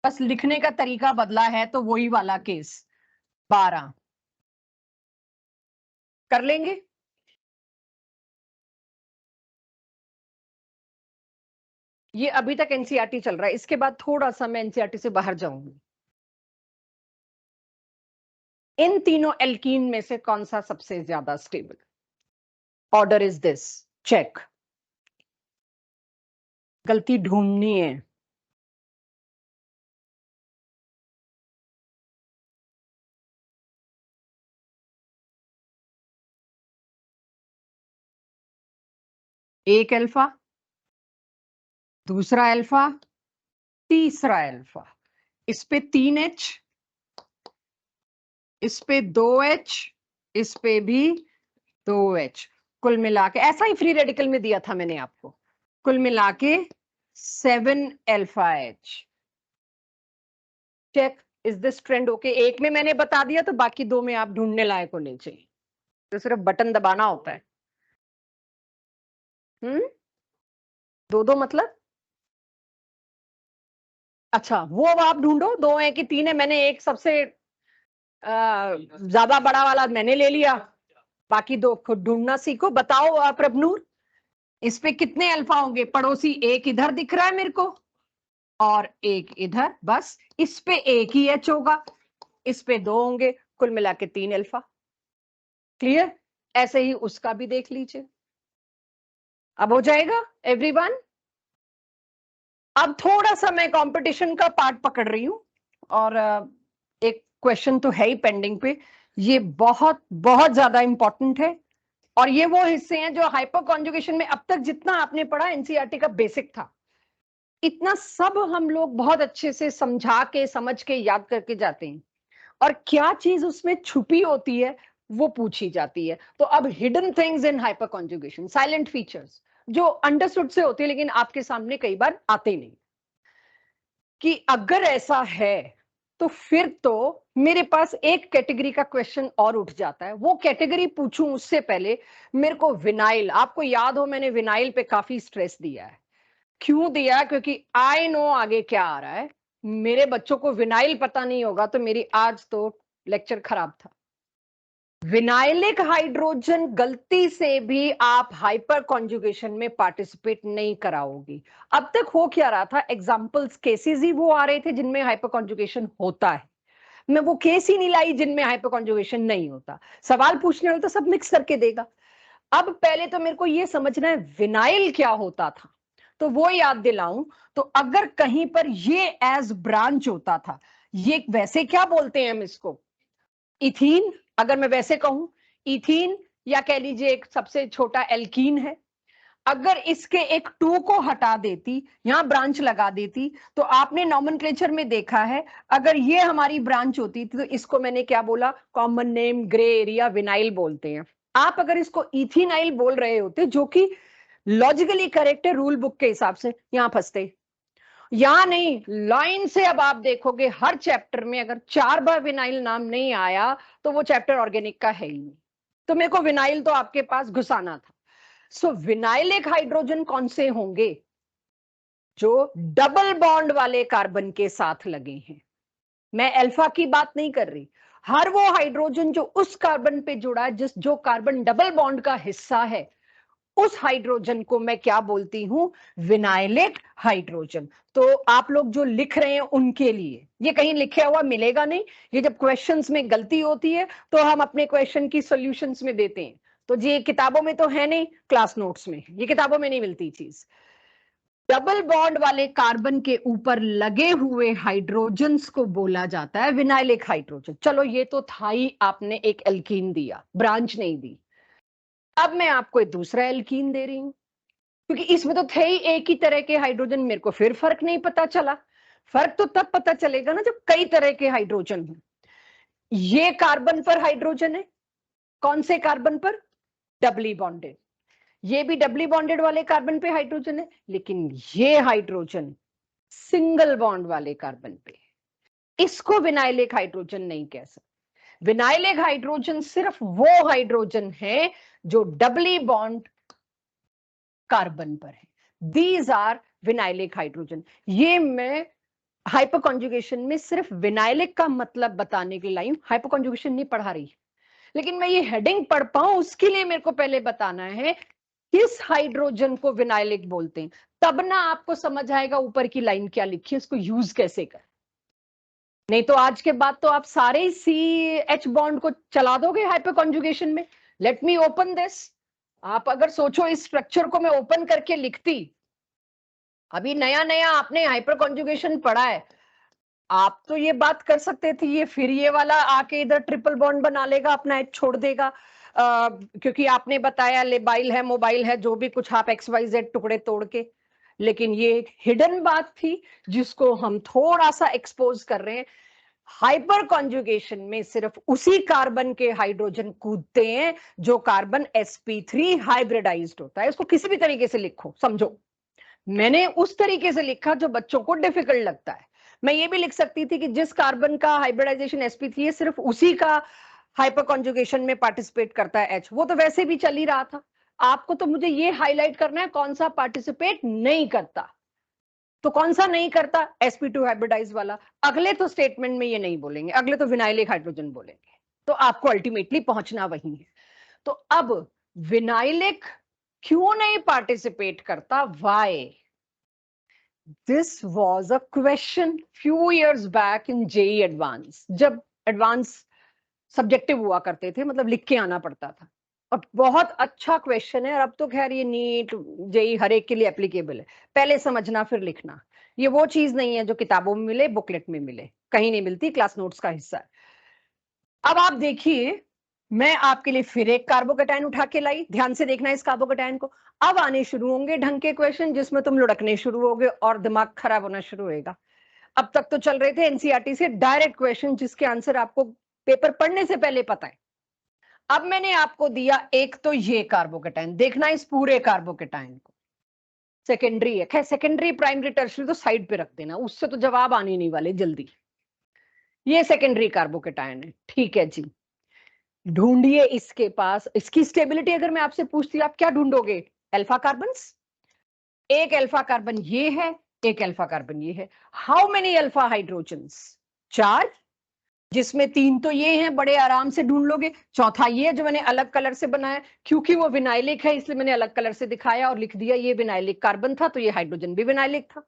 बस लिखने का तरीका बदला है, तो वही वाला केस, 12। कर लेंगे? ये अभी तक एनसीईआरटी चल रहा है, इसके बाद थोड़ा सा मैं एनसीईआरटी से बाहर जाऊंगी। इन तीनों एल्कीन में से कौन सा सबसे ज्यादा stable? Order is this, check. गलती ढूंढनी है। एक अल्फा, दूसरा अल्फा, तीसरा अल्फा। इस पे 3H, इस पे 2H, इस पे भी 2H। कुल मिला के ऐसा ही फ्री रेडिकल में दिया था मैंने आपको, कुल मिला के 7 alpha H। Check, is this trend okay? एक में मैंने बता दिया, तो बाकी दो में आप ढूंढने लायक होने चाहिए। तो सिर्फ बटन दबाना होता है। दो दो मतलब? अच्छा, वो अब आप ढूंढो, 2 है कि 3 है। मैंने एक सबसे ज्यादा बड़ा वाला मैंने ले लिया, बाकी 2 खुद ढूंढना सीखो। बताओ प्रभनूर, इस पे कितने अल्फा होंगे? पड़ोसी एक इधर दिख रहा है मेरे को और एक इधर, बस इस पे एक ही एच होगा, इस पे 2 होंगे, कुल मिला के 3 अल्फा। क्लियर? ऐसे ही उसका भी देख लीजिए। अब हो जाएगा एवरीवन? अब थोड़ा सा मैं कंपटीशन का पार्ट पकड़ रही हूं, और एक क्वेश्चन तो है ही पेंडिंग पे। ये बहुत बहुत ज्यादा इंपॉर्टेंट है, और ये वो हिस्से हैं जो हाइपर कॉन्जुगेशन में अब तक जितना आपने पढ़ा एनसीईआरटी का बेसिक था, इतना सब हम लोग बहुत अच्छे से समझा के समझ के याद करके जाते हैं, और क्या चीज उसमें छुपी होती है वो पूछी जाती है। तो अब hidden things in hyper conjugation, salient features जो अंडरस्टूड से होते हैं लेकिन आपके सामने कई बार आते नहीं, कि अगर ऐसा है तो फिर तो मेरे पास एक कैटेगरी का क्वेश्चन और उठ जाता है। वो कैटेगरी पूछूं उससे पहले मेरे को विनाइल, आपको याद हो मैंने विनाइल पे काफी स्ट्रेस दिया है। क्यों दिया? क्योंकि आई नो आगे क्या आ रहा है। मेरे बच्चों को विनाइल पता नहीं होगा तो मेरी आज तो लेक्चर खराब था। विनाइलिक हाइड्रोजन गलती से भी आप हाइपर कॉन्जुगेशन में पार्टिसिपेट नहीं कराओगी। अब तक हो क्या रहा था, एग्जांपल्स केसेस ही वो आ रहे थे जिनमें हाइपर कॉन्जुगेशन होता है। मैं वो केस ही नहीं लाई जिनमें हाइपर कॉन्जुगेशन नहीं होता। सवाल पूछने वाला तो सब मिक्स करके देगा। अब पहले तो मेरे को ये समझना है विनाइल क्या होता था, तो वो याद दिलाऊं। तो अगर कहीं पर ये एज ब्रांच होता था, ये वैसे क्या बोलते हैं हम इसको, इथीन। अगर मैं वैसे कहूं इथीन, या कह लीजिए एक सबसे छोटा एल्कीन है। अगर इसके एक 2 को हटा देती, यहां ब्रांच लगा देती, तो आपने नॉमेनक्लेचर में देखा है, अगर ये हमारी ब्रांच होती थी तो इसको मैंने क्या बोला, common name grey area vinyl बोलते हैं। आप अगर इसको इथिनाइल बोल रहे होते, जो कि लॉजिकली करेक्ट है रूल बुक के हिसाब से, यहां फंसते। यहां नहीं, लाइन से अब आप देखोगे हर चैप्टर में अगर 4 बार विनाइल नाम नहीं आया तो वो चैप्टर ऑर्गेनिक का है ही नहीं। तो मेरे को विनाइल तो आपके पास घुसाना था। सो विनाइलिक हाइड्रोजन कौन से होंगे? जो डबल बॉन्ड वाले कार्बन के साथ लगे हैं। मैं अल्फा की बात नहीं कर रही, हर वो हाइड्रोजन जो उस कार्बन पे जुड़ा है, जिस जो कार्बन डबल बॉन्ड का हिस्सा है, उस हाइड्रोजन को मैं क्या बोलती हूं, विनाइलिक हाइड्रोजन। तो आप लोग जो लिख रहे हैं उनके लिए ये कहीं लिखा हुआ मिलेगा नहीं। ये जब क्वेश्चंस में गलती होती है तो हम अपने क्वेश्चन की सॉल्यूशंस में देते हैं, तो ये किताबों में तो है नहीं, क्लास नोट्स में, ये किताबों में नहीं मिलती चीज। डबल बॉन्ड वाले कार्बन के ऊपर लगे हुए हाइड्रोजन्स को बोला जाता है विनाइलिक हाइड्रोजन। चलो ये तो था ही, आपने एक एल्कीन दिया, ब्रांच नहीं दी। अब मैं आपको एक दूसरा एल्कीन दे रही हूं, क्योंकि इसमें तो थे ही एक ही तरह के हाइड्रोजन, मेरे को फिर फर्क नहीं पता चला। फर्क तो तब पता चलेगा ना जब कई तरह के हाइड्रोजन हो। ये कार्बन पर हाइड्रोजन है, कौन से कार्बन पर? Doubly bonded. ये भी डबली बॉन्डेड वाले कार्बन पे हाइड्रोजन है, लेकिन ये हाइड्रोजन सिंगल बॉन्ड वाले कार्बन पे। इसको विनाइलिक हाइड्रोजन नहीं कह सकते। विनाइलिक हाइड्रोजन सिर्फ वो हाइड्रोजन है जो डबली बॉन्ड कार्बन पर है। These are vinylic hydrogen. ये मैं हाइपर कॉन्जुगेशन में सिर्फ विनाइलिक का मतलब बताने के लिए लाई हूं, हाइपर कॉन्जुगेशन नहीं पढ़ा रही, लेकिन मैं ये हेडिंग पढ़ पाऊं उसके लिए मेरे को पहले बताना है किस हाइड्रोजन को विनाइलिक बोलते हैं। तब ना आपको समझ आएगा ऊपर की लाइन क्या लिखी है, इसको यूज कैसे कर। नहीं तो आज के बाद तो आप सारे सी एच बॉन्ड को चला दोगे हाइपर कॉन्जुगेशन में। Let me open this. आप अगर सोचो इस स्ट्रक्चर को मैं ओपन करके लिखती, अभी नया नया आपने हाइपर कॉन्जुगेशन पढ़ा है, आप तो ये बात कर सकते थे ये फिर ये वाला आके इधर ट्रिपल बॉन्ड बना लेगा, अपना एच छोड़ देगा। क्योंकि आपने बताया लेबाइल है, मोबाइल है, जो भी कुछ आप एक्स वाई जेड टुकड़े तोड़ के, लेकिन ये एक हिडन बात थी जिसको हम थोड़ा सा एक्सपोज कर रहे हैं। हाइपर कॉन्जुगेशन में सिर्फ उसी कार्बन के हाइड्रोजन कूदते हैं जो कार्बन sp3 हाइब्रिडाइज्ड होता है। इसको किसी भी तरीके से लिखो, समझो मैंने उस तरीके से लिखा जो बच्चों को डिफिकल्ट लगता है। मैं ये भी लिख सकती थी कि जिस कार्बन का हाइब्रिडाइजेशन sp3 है सिर्फ उसी का हाइपर कॉन्जुगेशन में पार्टिसिपेट करता है H, वो तो वैसे भी चल ही रहा था। आपको तो मुझे ये हाईलाइट करना है कौन सा पार्टिसिपेट नहीं करता। तो कौन सा नहीं करता? sp2 हाइब्रिडाइज वाला। अगले तो स्टेटमेंट में ये नहीं बोलेंगे, अगले तो विनाइलिक हाइड्रोजन बोलेंगे। तो आपको अल्टीमेटली पहुंचना वही है। तो अब विनाइलिक क्यों नहीं पार्टिसिपेट करता? Why? This was a question few years back in JEE advance, जब एडवांस सब्जेक्टिव हुआ करते थे, मतलब लिख के आना पड़ता था। और बहुत अच्छा क्वेश्चन है। और अब तो खैर ये नीट जेई हर एक के लिए एप्लीकेबल है। पहले समझना फिर लिखना। ये वो चीज नहीं है जो किताबों में मिले, बुकलेट में मिले, कहीं नहीं मिलती, क्लास नोट्स का हिस्सा है। अब आप देखिए, मैं आपके लिए फिर एक कार्बोकेटायन उठा के लाई। ध्यान से देखना इस कार्बोकेटायन को। अब आने शुरू होंगे ढंग के क्वेश्चन जिसमें तुम लुढ़कने शुरू होगे और दिमाग खराब होना शुरू होगा। अब तक तो चल रहे थे एनसीईआरटी से डायरेक्ट क्वेश्चन जिसके आंसर आपको पेपर पढ़ने से पहले पता है। अब मैंने आपको दिया एक तो ये कार्बोकेटायन, देखना इस पूरे कार्बोकेटायन को। सेकेंडरी है, खैर सेकेंडरी प्राइमरी टर्शियरी तो साइड पे रख देना, उससे तो जवाब आने नहीं वाले जल्दी। ये सेकेंडरी कार्बोकेटायन है, ठीक है जी। ढूंढिए इसके पास, इसकी स्टेबिलिटी अगर मैं आपसे पूछती आप क्या ढूंढोगे? Alpha carbons. एक अल्फा कार्बन ये है, एक अल्फा कार्बन ये है। How many alpha hydrogens? 4, जिसमें 3 तो ये हैं, बड़े आराम से ढूंढ लोगे। चौथा ये जो मैंने अलग कलर से बनाया, क्योंकि वो विनाइलिक है इसलिए मैंने अलग कलर से दिखाया और लिख दिया ये विनाइलिक कार्बन था, तो ये हाइड्रोजन भी विनाइलिक था।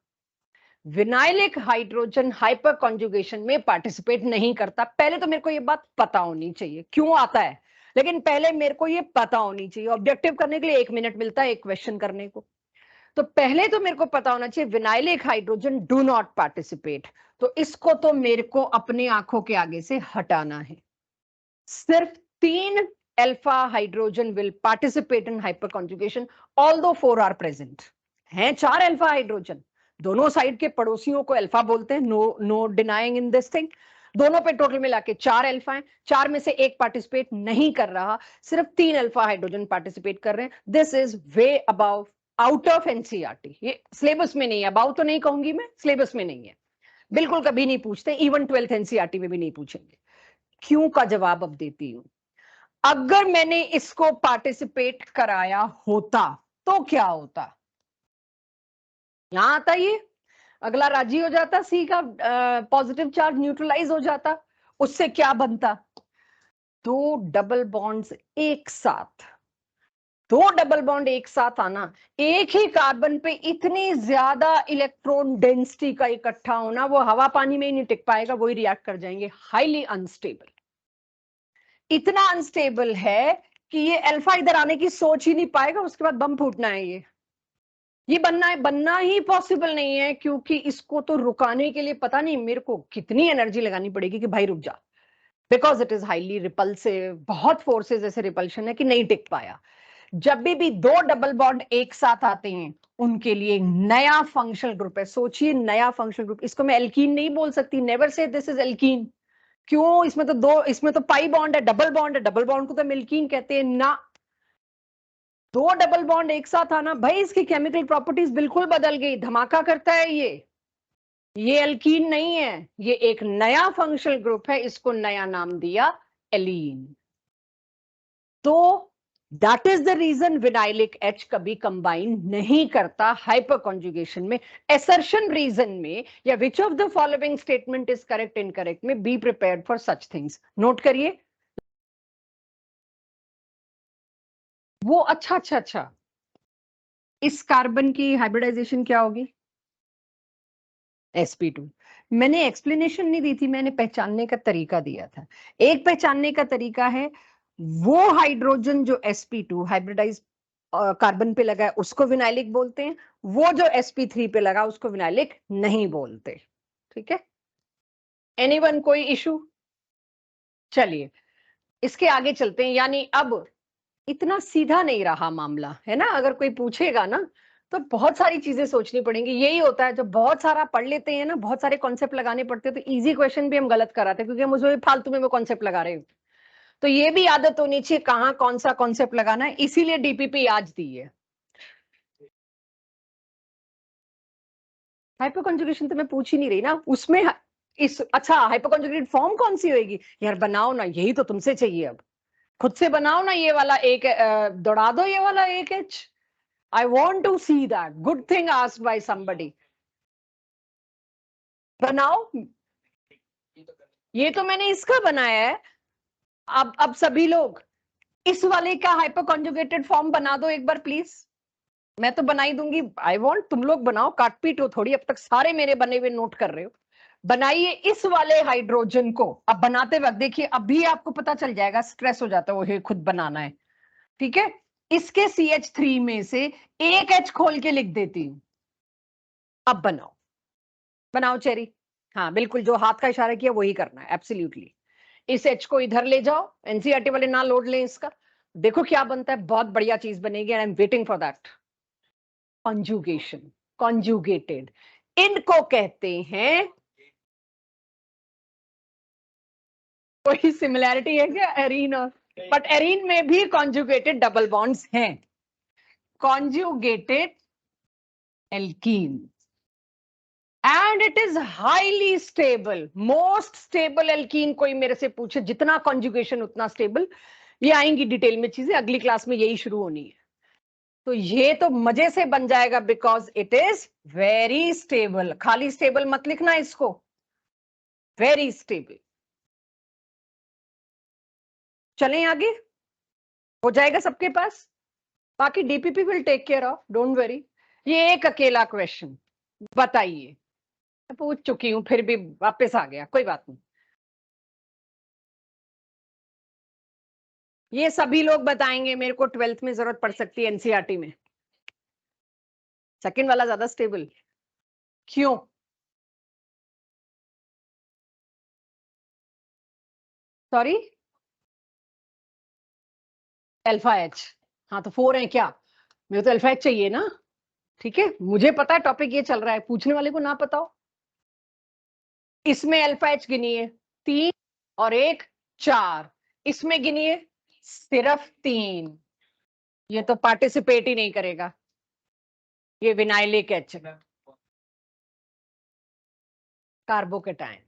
विनाइलिक हाइड्रोजन हाइपर कॉन्जुगेशन में पार्टिसिपेट नहीं करता। पहले तो मेरे को ये बात पता होनी चाहिए क्यों आता है, लेकिन पहले मेरे को ये पता होनी चाहिए। ऑब्जेक्टिव करने के लिए 1 मिनट मिलता है एक क्वेश्चन करने को। तो पहले तो मेरे को पता होना चाहिए vinylic hydrogen do not participate. तो इसको तो मेरे को अपनी आंखों के आगे से हटाना है। सिर्फ 3 alpha hydrogen will participate in hyper conjugation, although 4 are present. हैं 4 अल्फा हाइड्रोजन, दोनों साइड के पड़ोसियों को अल्फा बोलते हैं, no denying in this thing. दोनों पे टोटल मिला के 4 अल्फा हैं, 4 में से एक पार्टिसिपेट नहीं कर रहा, सिर्फ 3 अल्फा हाइड्रोजन पार्टिसिपेट कर रहे हैं। This is way above out of NCERT. ये सिलेबस में नहीं है, अबाउ तो नहीं कहूंगी मैं, सिलेबस में नहीं है, बिल्कुल कभी नहीं पूछते, इवन 12th एनसीईआरटी में भी नहीं पूछेंगे। क्यों का जवाब अब देती हूं। अगर मैंने इसको पार्टिसिपेट कराया होता तो क्या होता? यहां आता ये, अगला राजी हो जाता, सी का पॉजिटिव चार्ज न्यूट्रलाइज हो जाता, उससे क्या बनता? 2 डबल बॉन्ड्स एक साथ। 2 डबल बॉन्ड एक साथ आना, एक ही कार्बन पे इतनी ज्यादा इलेक्ट्रॉन डेंसिटी का इकट्ठा होना, वो हवा पानी में ही नहीं टिक पाएगा, वही रिएक्ट कर जाएंगे। हाईली अनस्टेबल, इतना अनस्टेबल है कि ये अल्फा इधर आने की सोच ही नहीं पाएगा, उसके बाद बम फूटना है। ये बनना ही पॉसिबल नहीं है, क्योंकि इसको तो रुकाने के लिए पता नहीं मेरे को कितनी एनर्जी लगानी पड़ेगी कि भाई रुक जा, because it is highly repulsive. बहुत फोर्सेस ऐसे रिपल्शन है कि नहीं टिक पाया। जब भी 2 डबल बॉन्ड एक साथ आते हैं उनके लिए नया फंक्शनल ग्रुप है। सोचिए नया फंक्शनल ग्रुप, इसको मैं एल्कीन नहीं बोल सकती, never say this is alkene. क्यों? इसमें तो पाई बॉन्ड है, डबल बॉन्ड है, डबल बॉन्ड को तो एल्कीन कहते हैं ना। 2 डबल बॉन्ड एक साथ आना, भाई इसकी केमिकल प्रॉपर्टीज बिल्कुल बदल गई, धमाका करता है ये एल्कीन नहीं है, ये एक नया फंक्शनल ग्रुप है, इसको नया नाम दिया एलीन। तो that is the reason vinylic H कभी कंबाइन नहीं करता हाइपर कॉन्जुगेशन में। एसर्शन रीजन में, या which of the following statement is correct incorrect में, be prepared for such things. Note करिए वो। अच्छा, इस कार्बन की हाइब्रिडाइजेशन क्या होगी? sp2। मैंने एक्सप्लेनेशन नहीं दी थी, मैंने पहचानने का तरीका दिया था। एक पहचानने का तरीका है, वो हाइड्रोजन जो sp2 हाइब्रिडाइज कार्बन पे लगा है उसको विनाइलिक बोलते हैं, वो जो sp3 पे लगा उसको विनाइलिक नहीं बोलते। ठीक है, एनीवन कोई इशू? चलिए इसके आगे चलते हैं। यानी अब इतना सीधा नहीं रहा मामला, है ना? अगर कोई पूछेगा ना तो बहुत सारी चीजें सोचनी पड़ेंगी। यही होता है जब बहुत सारा पढ़ लेते हैं ना, बहुत सारे कॉन्सेप्ट लगाने पड़ते हैं, तो इजी क्वेश्चन भी हम गलत कराते हैं क्योंकि हम उसमें फालतू में वो कॉन्सेप्ट लगा रहे हो। तो ये भी आदत होनी चाहिए कहाँ कौन सा कॉन्सेप्ट लगाना है, इसीलिए डीपीपी आज दी है। हाइपर कॉन्जुगेशन तो मैं पूछ ही नहीं रही ना, उसमें इस अच्छा हाइपोकॉन्जुगेटेड फॉर्म कौन सी होगी यार? बनाओ ना, यही तो तुमसे चाहिए अब। खुद से बनाओ ना, ये वाला एक दौड़ा दो, ये वाला एक H. I want to see that. Good thing asked by somebody. बनाओ। ये तो मैंने इसका बनाया है। अब सभी लोग इस वाले का हाइपोकॉन्जुगेटेड फॉर्म बना दो एक बार प्लीज। मैं तो बना ही दूंगी। आई वॉन्ट तुम लोग बनाओ, काट पीट हो थोड़ी। अब तक सारे मेरे बने हुए नोट कर रहे हो। बनाइए इस वाले हाइड्रोजन को। अब बनाते वक्त देखिए, अभी आपको पता चल जाएगा, स्ट्रेस हो जाता है वो खुद बनाना है। ठीक है, इसके CH3 में से एक H खोल के लिख देती हूं। अब बनाओ, बनाओ चेरी। हाँ बिल्कुल, जो हाथ का इशारा किया वही करना है, एब्सोल्युटली। इस H को इधर ले जाओ, एनसीईआरटी वाले ना लोड लें इसका। देखो क्या बनता है, बहुत बढ़िया चीज बनेगी, and I am waiting for that. Conjugation, conjugated, इनको कहते हैं। कोई सिमिलैरिटी है क्या एरीन और? बट एरीन में भी कॉन्जुगेटेड डबल बॉन्ड्स हैं। Conjugated alkene, and it is highly stable, most stable alkene. कोई मेरे से पूछे जितना कॉन्जुगेशन उतना स्टेबल। ये आएंगी डिटेल में चीजें, अगली क्लास में यही शुरू होनी है। तो ये तो मजे से बन जाएगा, because it is very stable. खाली स्टेबल मत लिखना इसको, वेरी स्टेबल। चलें आगे, हो जाएगा सबके पास। बाकी DPP will take care of, don't worry. ये एक अकेला क्वेश्चन बताइए, मैं पूछ चुकी हूं फिर भी वापस आ गया, कोई बात नहीं। ये सभी लोग बताएंगे, मेरे को 12th में जरूरत पड़ सकती है एनसीईआरटी में। सेकंड वाला ज्यादा स्टेबल क्यों? Sorry, alpha H. हाँ तो 4 है क्या? मेरे तो अल्फा एच चाहिए ना। ठीक है, मुझे पता है टॉपिक ये चल रहा है, पूछने वाले को ना पता हो। इसमें अल्फा एच गिनिए 3 और एक 4, इसमें गिनिए सिर्फ 3। ये तो पार्टिसिपेट ही नहीं करेगा, ये विनाइलिक एच, कार्बोकेटाइन।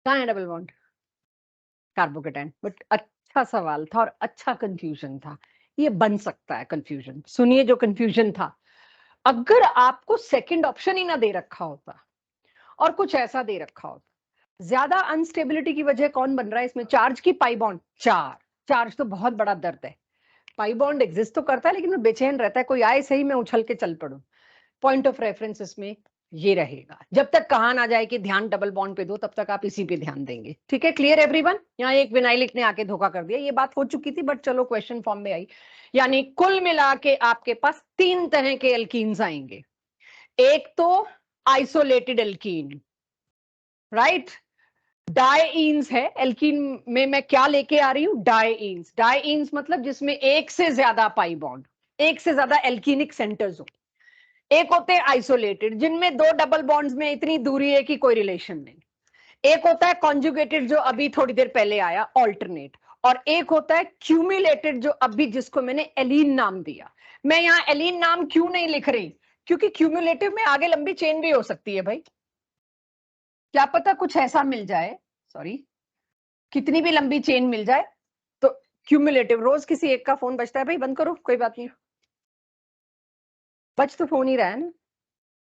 कहाँ है डबल बॉन्ड? कार्बोकेटाइन। बट अच्छा सवाल था और अच्छा कंफ्यूजन था। ये बन सकता है कंफ्यूजन। सुनिए जो कंफ्यूजन था, अगर आपको सेकंड ऑप्शन ही ना दे रखा होता और कुछ ऐसा दे रखा होता, ज्यादा अनस्टेबिलिटी की वजह कौन बन रहा है इसमें? चार्ज की पाई बॉन्ड। चार्ज तो बहुत बड़ा दर्द है। पाई बॉन्ड एग्जिस्ट तो करता है लेकिन वो बेचैन रहता है, कोई आए सही मैं उछल के चल पड़ू। पॉइंट ऑफ रेफरेंस इसमें ये रहेगा। जब तक कहा ना जाए कि ध्यान डबल बॉन्ड पे दो, तब तक आप इसी पे ध्यान देंगे। ठीक है, क्लियर एवरीवन? यहाँ एक विनाइलिक ने आके धोखा कर दिया, ये बात हो चुकी थी बट चलो क्वेश्चन फॉर्म में आई। यानी कुल मिला के आपके पास 3 तरह के एल्कीन्स आएंगे। एक तो आइसोलेटेड एल्कीन, राइट। डाइईन्स है एल्कीन में। मैं क्या लेके आ रही हूं? डाइईन्स। डाइईन्स मतलब जिसमें एक से ज्यादा पाई बॉन्ड, एक से ज्यादा एल्कीनिक सेंटर्स हो। एक होते हैं आइसोलेटेड, जिनमें 2 डबल बॉन्ड्स में इतनी दूरी है कि कोई रिलेशन नहीं। एक होता है कॉन्जुगेटेड, जो अभी थोड़ी देर पहले आया, ऑल्टरनेट। और एक होता है क्यूमुलेटेड, जो अभी जिसको मैंने एलीन नाम दिया। मैं यहाँ एलीन नाम क्यों नहीं लिख रही? क्योंकि क्यूमुलेटिव में आगे लंबी चेन भी हो सकती है भाई, क्या पता कुछ ऐसा मिल जाए। सॉरी, कितनी भी लंबी चेन मिल जाए तो क्यूमुलेटिव। रोज किसी एक का फोन बजता है भाई, बंद करो, कोई बात नहीं। बज तो फोन ही रहा है ना,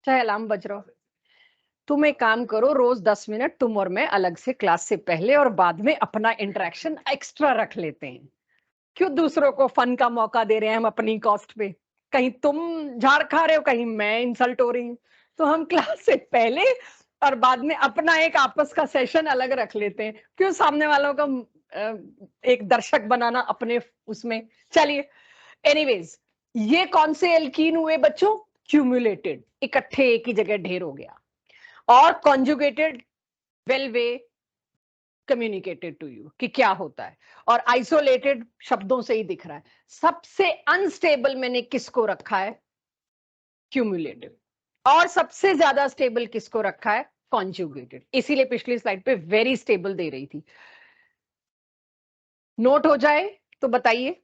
चाहे अलार्म बज रहा हो। तुम एक काम करो, रोज 10 मिनट तुम और मैं अलग से क्लास से पहले और बाद में अपना इंटरेक्शन एक्स्ट्रा रख लेते हैं। क्यों दूसरों को फन का मौका दे रहे हैं हम अपनी कॉस्ट पे? कहीं तुम झाड़ खा रहे हो, कहीं मैं इंसल्ट हो रही हूँ। तो हम क्लास से पहले और बाद में अपना एक आपस का सेशन अलग रख लेते हैं। क्यों सामने वालों का एक दर्शक बनाना अपने उसमें। चलिए, एनीवेज, ये कौन से एल्कीन हुए बच्चों? क्यूमुलेटेड, इकट्ठे एक ही जगह ढेर हो गया। और conjugated, well we communicated to you कि क्या होता है। और आइसोलेटेड शब्दों से ही दिख रहा है। सबसे अनस्टेबल मैंने किसको रखा है? क्यूमुलेटिव। और सबसे ज्यादा स्टेबल किसको रखा है? कॉन्जुगेटेड। इसीलिए पिछली स्लाइड पे वेरी स्टेबल दे रही थी। नोट हो जाए तो बताइए,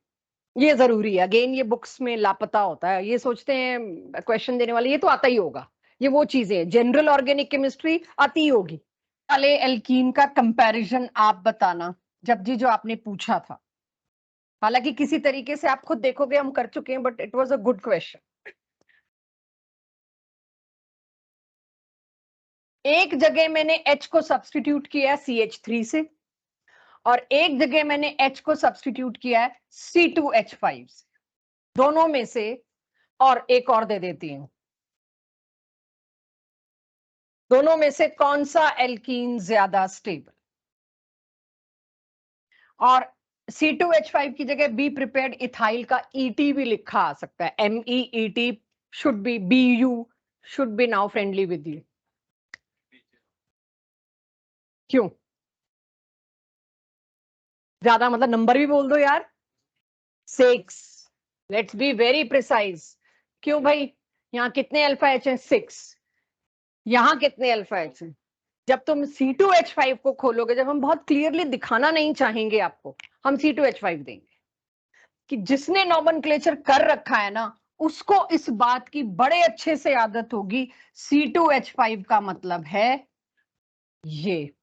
ये जरूरी है। अगेन ये बुक्स में लापता होता है, ये सोचते हैं क्वेश्चन देने वाले ये तो आता ही होगा। ये वो चीजें हैं। जनरल ऑर्गेनिक केमिस्ट्री आती होगी। वाले एल्कीन का कंपैरिजन आप बताना, जब जी जो आपने पूछा था। हालांकि किसी तरीके से आप खुद देखोगे हम कर चुके हैं, but it was a good question. एक जगह मैंने H को सब्स्टिट्यूट किया CH3 से, और एक जगह मैंने H को सब्स्टिट्यूट किया है C2H5 से। दोनों में से, और एक और दे देती हूं, दोनों में से कौन सा एल्कीन ज्यादा स्टेबल? और C2H5 की जगह बी प्रिपेयर्ड इथाइल का ET भी लिखा आ सकता है। MEET should be, BU should be now friendly with you. क्यों ज्यादा, मतलब नंबर भी बोल दो यार। 6, लेट्स बी वेरी प्रिसाइज। क्यों भाई, यहाँ कितने अल्फा एच हैं? 6। यहाँ कितने अल्फा एच हैं? जब तुम C2H5 को खोलोगे, जब हम बहुत क्लियरली दिखाना नहीं चाहेंगे आपको, हम C2H5 देंगे कि जिसने नॉमेनक्लेचर कर रखा है ना, उसको इस बात की बड़े अच्छे से आदत होगी, C2H5 का मतलब है ये।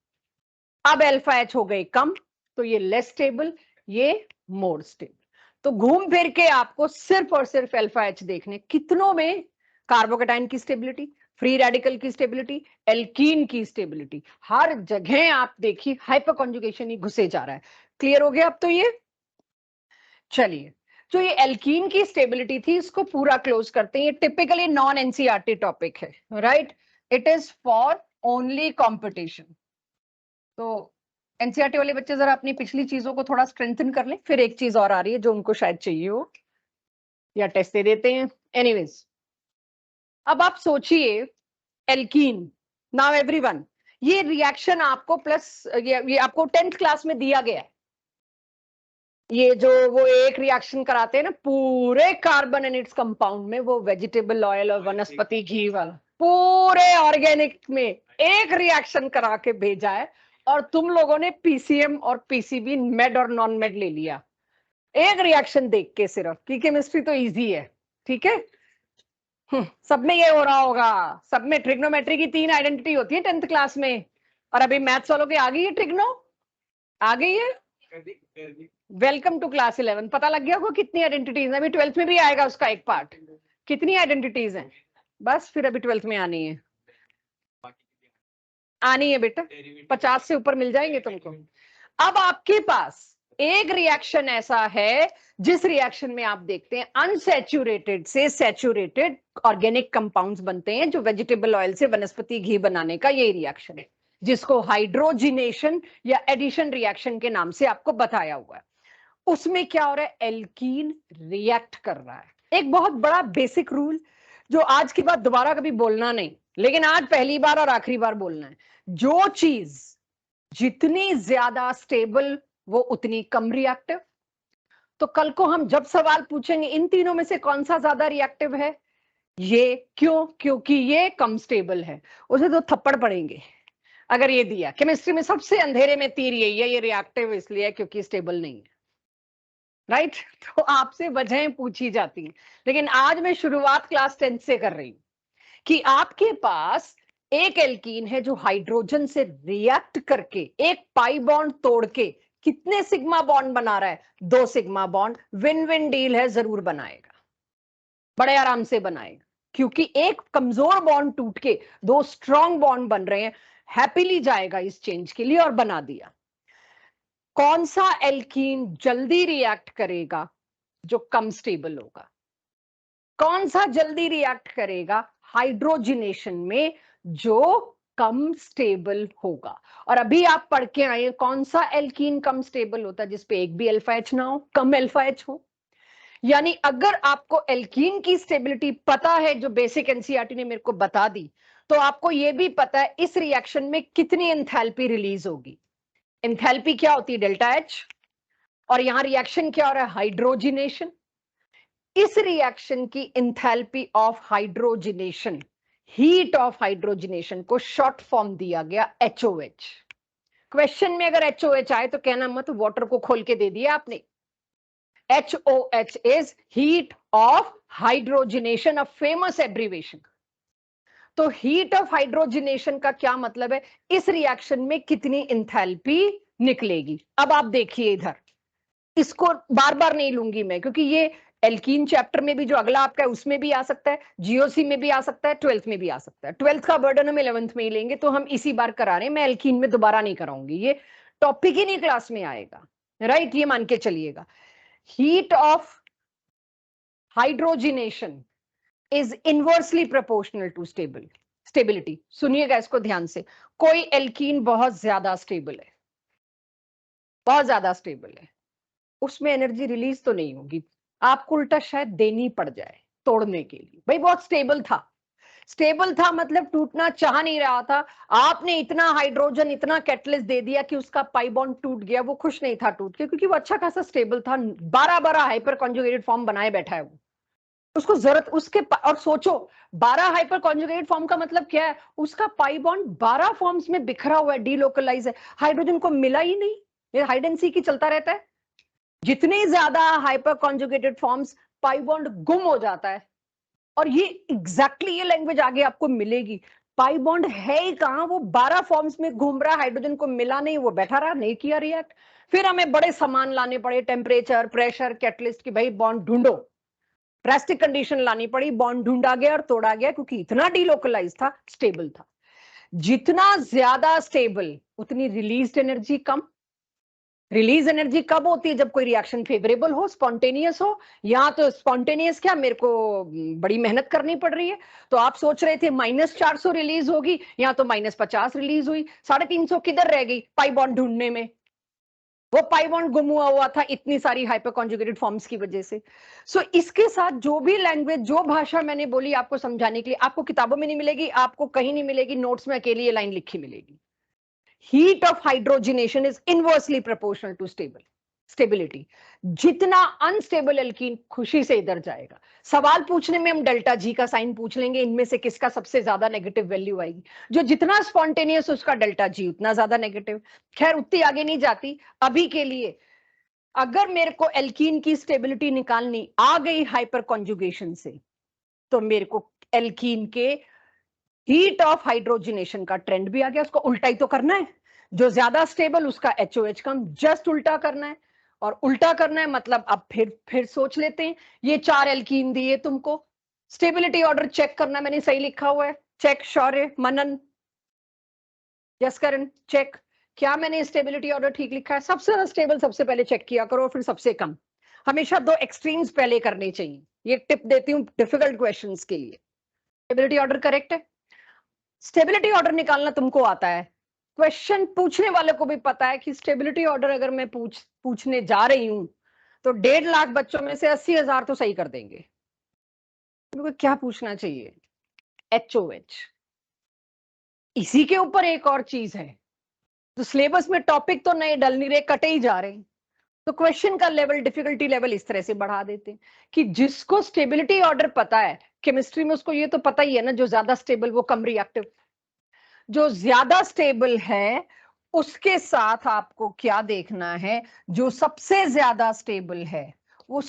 अब अल्फा एच हो गए कम, तो ये लेस स्टेबल, ये मोर स्टेबल। तो घूम फिर के आपको सिर्फ और सिर्फ अल्फा एच देखने, कितनों में? कार्बोकेटाइन की स्टेबिलिटी, फ्री रेडिकल की स्टेबिलिटी, एल्कीन की स्टेबिलिटी, हर जगह आप देखिए हाइपर कॉन्जुगेशन ही घुसे जा रहा है। क्लियर हो गया अब तो ये? चलिए, जो ये एल्कीन की स्टेबिलिटी थी, इसको पूरा क्लोज करते हैं। ये टिपिकली नॉन एनसीईआरटी टॉपिक है, right? It is for only competition. तो एनसीईआरटी वाले बच्चे जरा अपनी पिछली चीजों को थोड़ा स्ट्रेंथन कर लें। फिर एक चीज और आ रही है जो उनको शायद चाहिए हो, या टेस्ट दे देते हैं। एनीवेज, अब आप सोचिए एल्कीन। नाउ एवरीवन, ये रिएक्शन आपको प्लस ये आपको 10th क्लास में दिया गया है। ये जो वो एक रिएक्शन कराते हैं ना पूरे कार्बन एंड इट्स कंपाउंड में, वो वेजिटेबल ऑयल और वनस्पति घी वाला, पूरे ऑर्गेनिक में एक रिएक्शन करा के भेजा है, और तुम लोगों ने पीसीएम और पीसीबी, मेड और नॉन मेड ले लिया एक रिएक्शन देख के सिर्फ, कि केमिस्ट्री तो इजी है। ठीक है, सब में ये हो रहा होगा। सब में ट्रिग्नोमेट्री की 3 आइडेंटिटी होती है 10th क्लास में, और अभी मैथ्स वालों की आ गई है ट्रिग्नो, आ गई है। Welcome to class 11। पता लग गया होगा कितनी आइडेंटिटीज है। अभी 12th में भी आएगा उसका एक पार्ट, कितनी आइडेंटिटीज हैं। बस फिर अभी 12th में आनी है, आनी है बेटा, 50 से ऊपर मिल जाएंगे तुमको। अब आपके पास एक रिएक्शन ऐसा है जिस रिएक्शन में आप देखते हैं अनसैचुरेटेड से सैचुरेटेड ऑर्गेनिक कंपाउंड्स बनते हैं, जो वेजिटेबल ऑयल से वनस्पति घी बनाने का यही रिएक्शन है, जिसको हाइड्रोजिनेशन या एडिशन रिएक्शन के नाम से आपको बताया हुआ है। उसमें क्या हो रहा है? एल्कीन रिएक्ट कर रहा है। एक बहुत बड़ा बेसिक रूल जो आज के बाद दोबारा कभी बोलना नहीं, लेकिन आज पहली बार और आखिरी बार बोलना है, जो चीज जितनी ज्यादा स्टेबल वो उतनी कम रिएक्टिव। तो कल को हम जब सवाल पूछेंगे इन तीनों में से कौन सा ज्यादा रिएक्टिव है, ये क्यों? क्योंकि ये कम स्टेबल है, उसे तो थप्पड़ पड़ेंगे अगर ये दिया। केमिस्ट्री में सबसे अंधेरे में तीर यही है, ये रिएक्टिव इसलिए है क्योंकि स्टेबल नहीं है, राइट? तो आपसे वजहें पूछी जाती हैं, लेकिन आज मैं शुरुआत क्लास 10 से कर रही हूं कि आपके पास एक एल्कीन है जो हाइड्रोजन से रिएक्ट करके एक पाई बॉन्ड तोड़ के कितने सिग्मा बॉन्ड बना रहा है? 2 sigma bond. Win win deal है, जरूर बनाएगा, बड़े आराम से बनाएगा, क्योंकि एक कमजोर बॉन्ड टूट के 2 स्ट्रॉन्ग बॉन्ड बन रहे हैं। हैप्पीली जाएगा इस चेंज के लिए और बना दिया। कौन सा एल्कीन जल्दी रिएक्ट करेगा? जो कम स्टेबल होगा। कौन सा जल्दी रिएक्ट करेगा? हाइड्रोजिनेशन में जो कम स्टेबल होगा। और अभी आप पढ़ के आए कौन सा एल्कीन कम स्टेबल होता है? जिसपे एक भी अल्फा एच ना हो, कम अल्फा एच हो। यानी अगर आपको एल्कीन की स्टेबिलिटी पता है, जो बेसिक एनसीईआरटी ने मेरे को बता दी, तो आपको यह भी पता है इस रिएक्शन में कितनी एंथैल्पी रिलीज होगी। एंथैल्पी क्या होती है? Delta H. और यहां रिएक्शन क्या हो रहा है? हाइड्रोजिनेशन। इस रिएक्शन की enthalpy of hydrogenation, heat of hydrogenation को शॉर्ट फॉर्म दिया गया HOH। क्वेश्चन में अगर HOH आए तो कहना मत वाटर को खोल के दे दिया आपने। HOH is heat of hydrogenation, a famous abbreviation. तो हीट ऑफ हाइड्रोजनेशन का क्या मतलब है, इस रिएक्शन में कितनी इंथैल्पी निकलेगी। अब आप देखिए इधर, इसको बार बार नहीं लूंगी मैं, क्योंकि ये एल्कीन चैप्टर में भी जो अगला आपका है उसमें भी आ सकता है, जीओसी में भी आ सकता है, 12th में भी आ सकता है। 12th का बर्डन हम 11th में ही लेंगे, तो हम इसी बार करा रहे हैं, मैं एल्कीन में दोबारा नहीं कराऊंगी, ये टॉपिक ही नहीं क्लास में आएगा, राइट, ये मान के चलिएगा। Heat of hydrogenation is inversely proportional to stability. सुनिएगा इसको ध्यान से, कोई एल्कीन बहुत ज्यादा स्टेबल है, बहुत ज्यादा स्टेबल है, उसमें एनर्जी रिलीज तो नहीं होगी, आपको उल्टा शायद देनी पड़ जाए तोड़ने के लिए। भाई बहुत स्टेबल था, स्टेबल था मतलब टूटना चाह नहीं रहा था, आपने इतना हाइड्रोजन इतना कैटलिस्ट दे दिया कि उसका पाई बॉन्ड टूट गया, वो खुश नहीं था टूट के, क्योंकि वो अच्छा खासा स्टेबल था, 12 हाइपर कॉन्जुगेटेड फॉर्म बनाए बैठा है वो, उसको जरूरत उसके और सोचो 12 हाइपर कॉन्जुगेटेड फॉर्म का मतलब क्या है, उसका पाई बॉन्ड 12 फॉर्म्स में बिखरा हुआ है, डीलोकलाइज है, हाइड्रोजन को मिला ही नहीं, ये हाइड एंड सीक ही चलता रहता है, जितने ज्यादा hyper conjugated forms pi bond गुम हो जाता है। और ये एग्जैक्टली ये लैंग्वेज आगे आपको मिलेगी, पाई बॉन्ड है ही कहां, वो 12 फॉर्म्स में घूम रहा, हाइड्रोजन को मिला नहीं, वो बैठा रहा, नहीं किया रिएक्ट। फिर हमें बड़े सामान लाने पड़े, टेम्परेचर, प्रेशर, कैटलिस्ट की, भाई बॉन्ड ढूंढो, ड्रास्टिक कंडीशन लानी पड़ी, बॉन्ड ढूंढा गया और तोड़ा गया, क्योंकि इतना डीलोकलाइज था, स्टेबल था। जितना ज्यादा स्टेबल उतनी रिलीज्ड एनर्जी कम। रिलीज एनर्जी कब होती है, जब कोई रिएक्शन फेवरेबल हो, स्पॉन्टेनियस हो, यहाँ तो स्पॉन्टेनियस क्या, मेरे को बड़ी मेहनत करनी पड़ रही है, तो आप सोच रहे थे -400 रिलीज होगी, यहाँ तो -50 रिलीज हुई, 350 किधर रह गई, पाई बॉन्ड ढूंढने में, वो पाई बॉन्ड गुम हुआ था इतनी सारी हाइपर कॉन्जुगेटेड फॉर्म्स की वजह से। सो इसके साथ जो भी लैंग्वेज, जो भाषा मैंने बोली आपको समझाने के लिए, आपको किताबों में नहीं मिलेगी, आपको कहीं नहीं मिलेगी, नोट्स में अकेली ये लाइन लिखी मिलेगी। Heat of hydrogenation is inversely proportional to stability. जितना अनस्टेबल एल्कीन खुशी से इधर जाएगा। सवाल पूछने में हम डेल्टा जी का साइन पूछ लेंगे, इनमें से किसका सबसे ज्यादा नेगेटिव वैल्यू आएगी, जो जितना स्पॉन्टेनियस उसका डेल्टा जी उतना ज्यादा नेगेटिव। खैर उतनी आगे नहीं जाती अभी के लिए। अगर मेरे को एल्कीन की स्टेबिलिटी निकालनी आ गई हाइपर कॉन्जुगेशन से, तो मेरे को एल्कीन के हीट ऑफ हाइड्रोजनेशन का ट्रेंड भी आ गया, उसको उल्टा ही तो करना है, जो ज्यादा स्टेबल उसका एचओएच कम, जस्ट उल्टा करना है। और उल्टा करना है मतलब अब फिर सोच लेते हैं, ये 4 एल्कीन दिए तुमको, स्टेबिलिटी ऑर्डर चेक करना, मैंने सही लिखा हुआ है, चेक शौर्य मनन यस्करण चेक, क्या मैंने स्टेबिलिटी ऑर्डर ठीक लिखा है, सबसे ज्यादा स्टेबल सबसे पहले चेक किया करो, फिर सबसे कम, हमेशा 2 एक्सट्रीम्स पहले करने चाहिए, ये टिप देती हूँ डिफिकल्ट क्वेश्चंस के लिए। स्टेबिलिटी ऑर्डर करेक्ट है, स्टेबिलिटी ऑर्डर निकालना तुमको आता है, क्वेश्चन पूछने वाले को भी पता है कि स्टेबिलिटी ऑर्डर अगर मैं पूछने जा रही हूं तो 1.5 लाख बच्चों में से 80,000 तो सही कर देंगे, तुमको क्या पूछना चाहिए, एचओएच। इसी के ऊपर एक और चीज है, तो सिलेबस में टॉपिक तो नए डल नहीं रहे, कटे ही जा रहे हैं, तो क्वेश्चन का लेवल, डिफिकल्टी लेवल इस तरह से बढ़ा देते हैं कि जिसको स्टेबिलिटी ऑर्डर पता है, केमिस्ट्री में उसको ये तो पता ही है ना, जो ज्यादा स्टेबल वो कम रिएक्टिव, जो ज्यादा स्टेबल है उसके साथ आपको क्या देखना है, जो सबसे ज्यादा स्टेबल है वो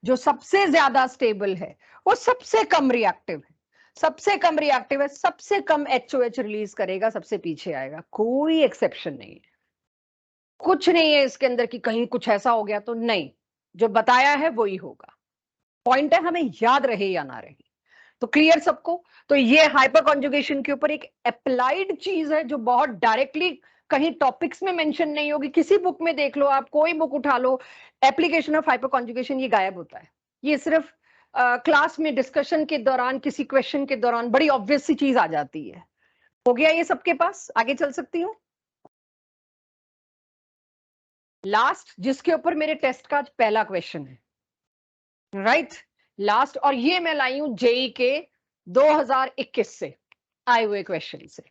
जो सबसे ज्यादा स्टेबल है वो सबसे कम रिएक्टिव है, सबसे कम रिएक्टिव है, सबसे कम एचओएच रिलीज करेगा, सबसे पीछे आएगा, कोई एक्सेप्शन नहीं है, कुछ नहीं है इसके अंदर कि कहीं कुछ ऐसा हो गया तो नहीं, जो बताया है वही होगा। पॉइंट है, हमें याद रहे या ना रहे। तो क्लियर सबको, तो ये हाइपर कॉन्जुगेशन के ऊपर एक अप्लाइड चीज है जो बहुत डायरेक्टली कहीं टॉपिक्स में मेंशन नहीं होगी, किसी बुक में देख लो, आप कोई बुक उठा लो, एप्लीकेशन ऑफ हाइपर कॉन्जुगेशन ये गायब होता है, ये सिर्फ क्लास में डिस्कशन के दौरान किसी क्वेश्चन के दौरान बड़ी ऑब्वियस सी चीज आ जाती है। हो गया ये सबके पास, आगे चल सकती हूँ। लास्ट जिसके ऊपर मेरे टेस्ट का पहला क्वेश्चन है, राइट, लास्ट, और ये मैं लाई हूं जेई के 2021 से आए हुए क्वेश्चन से।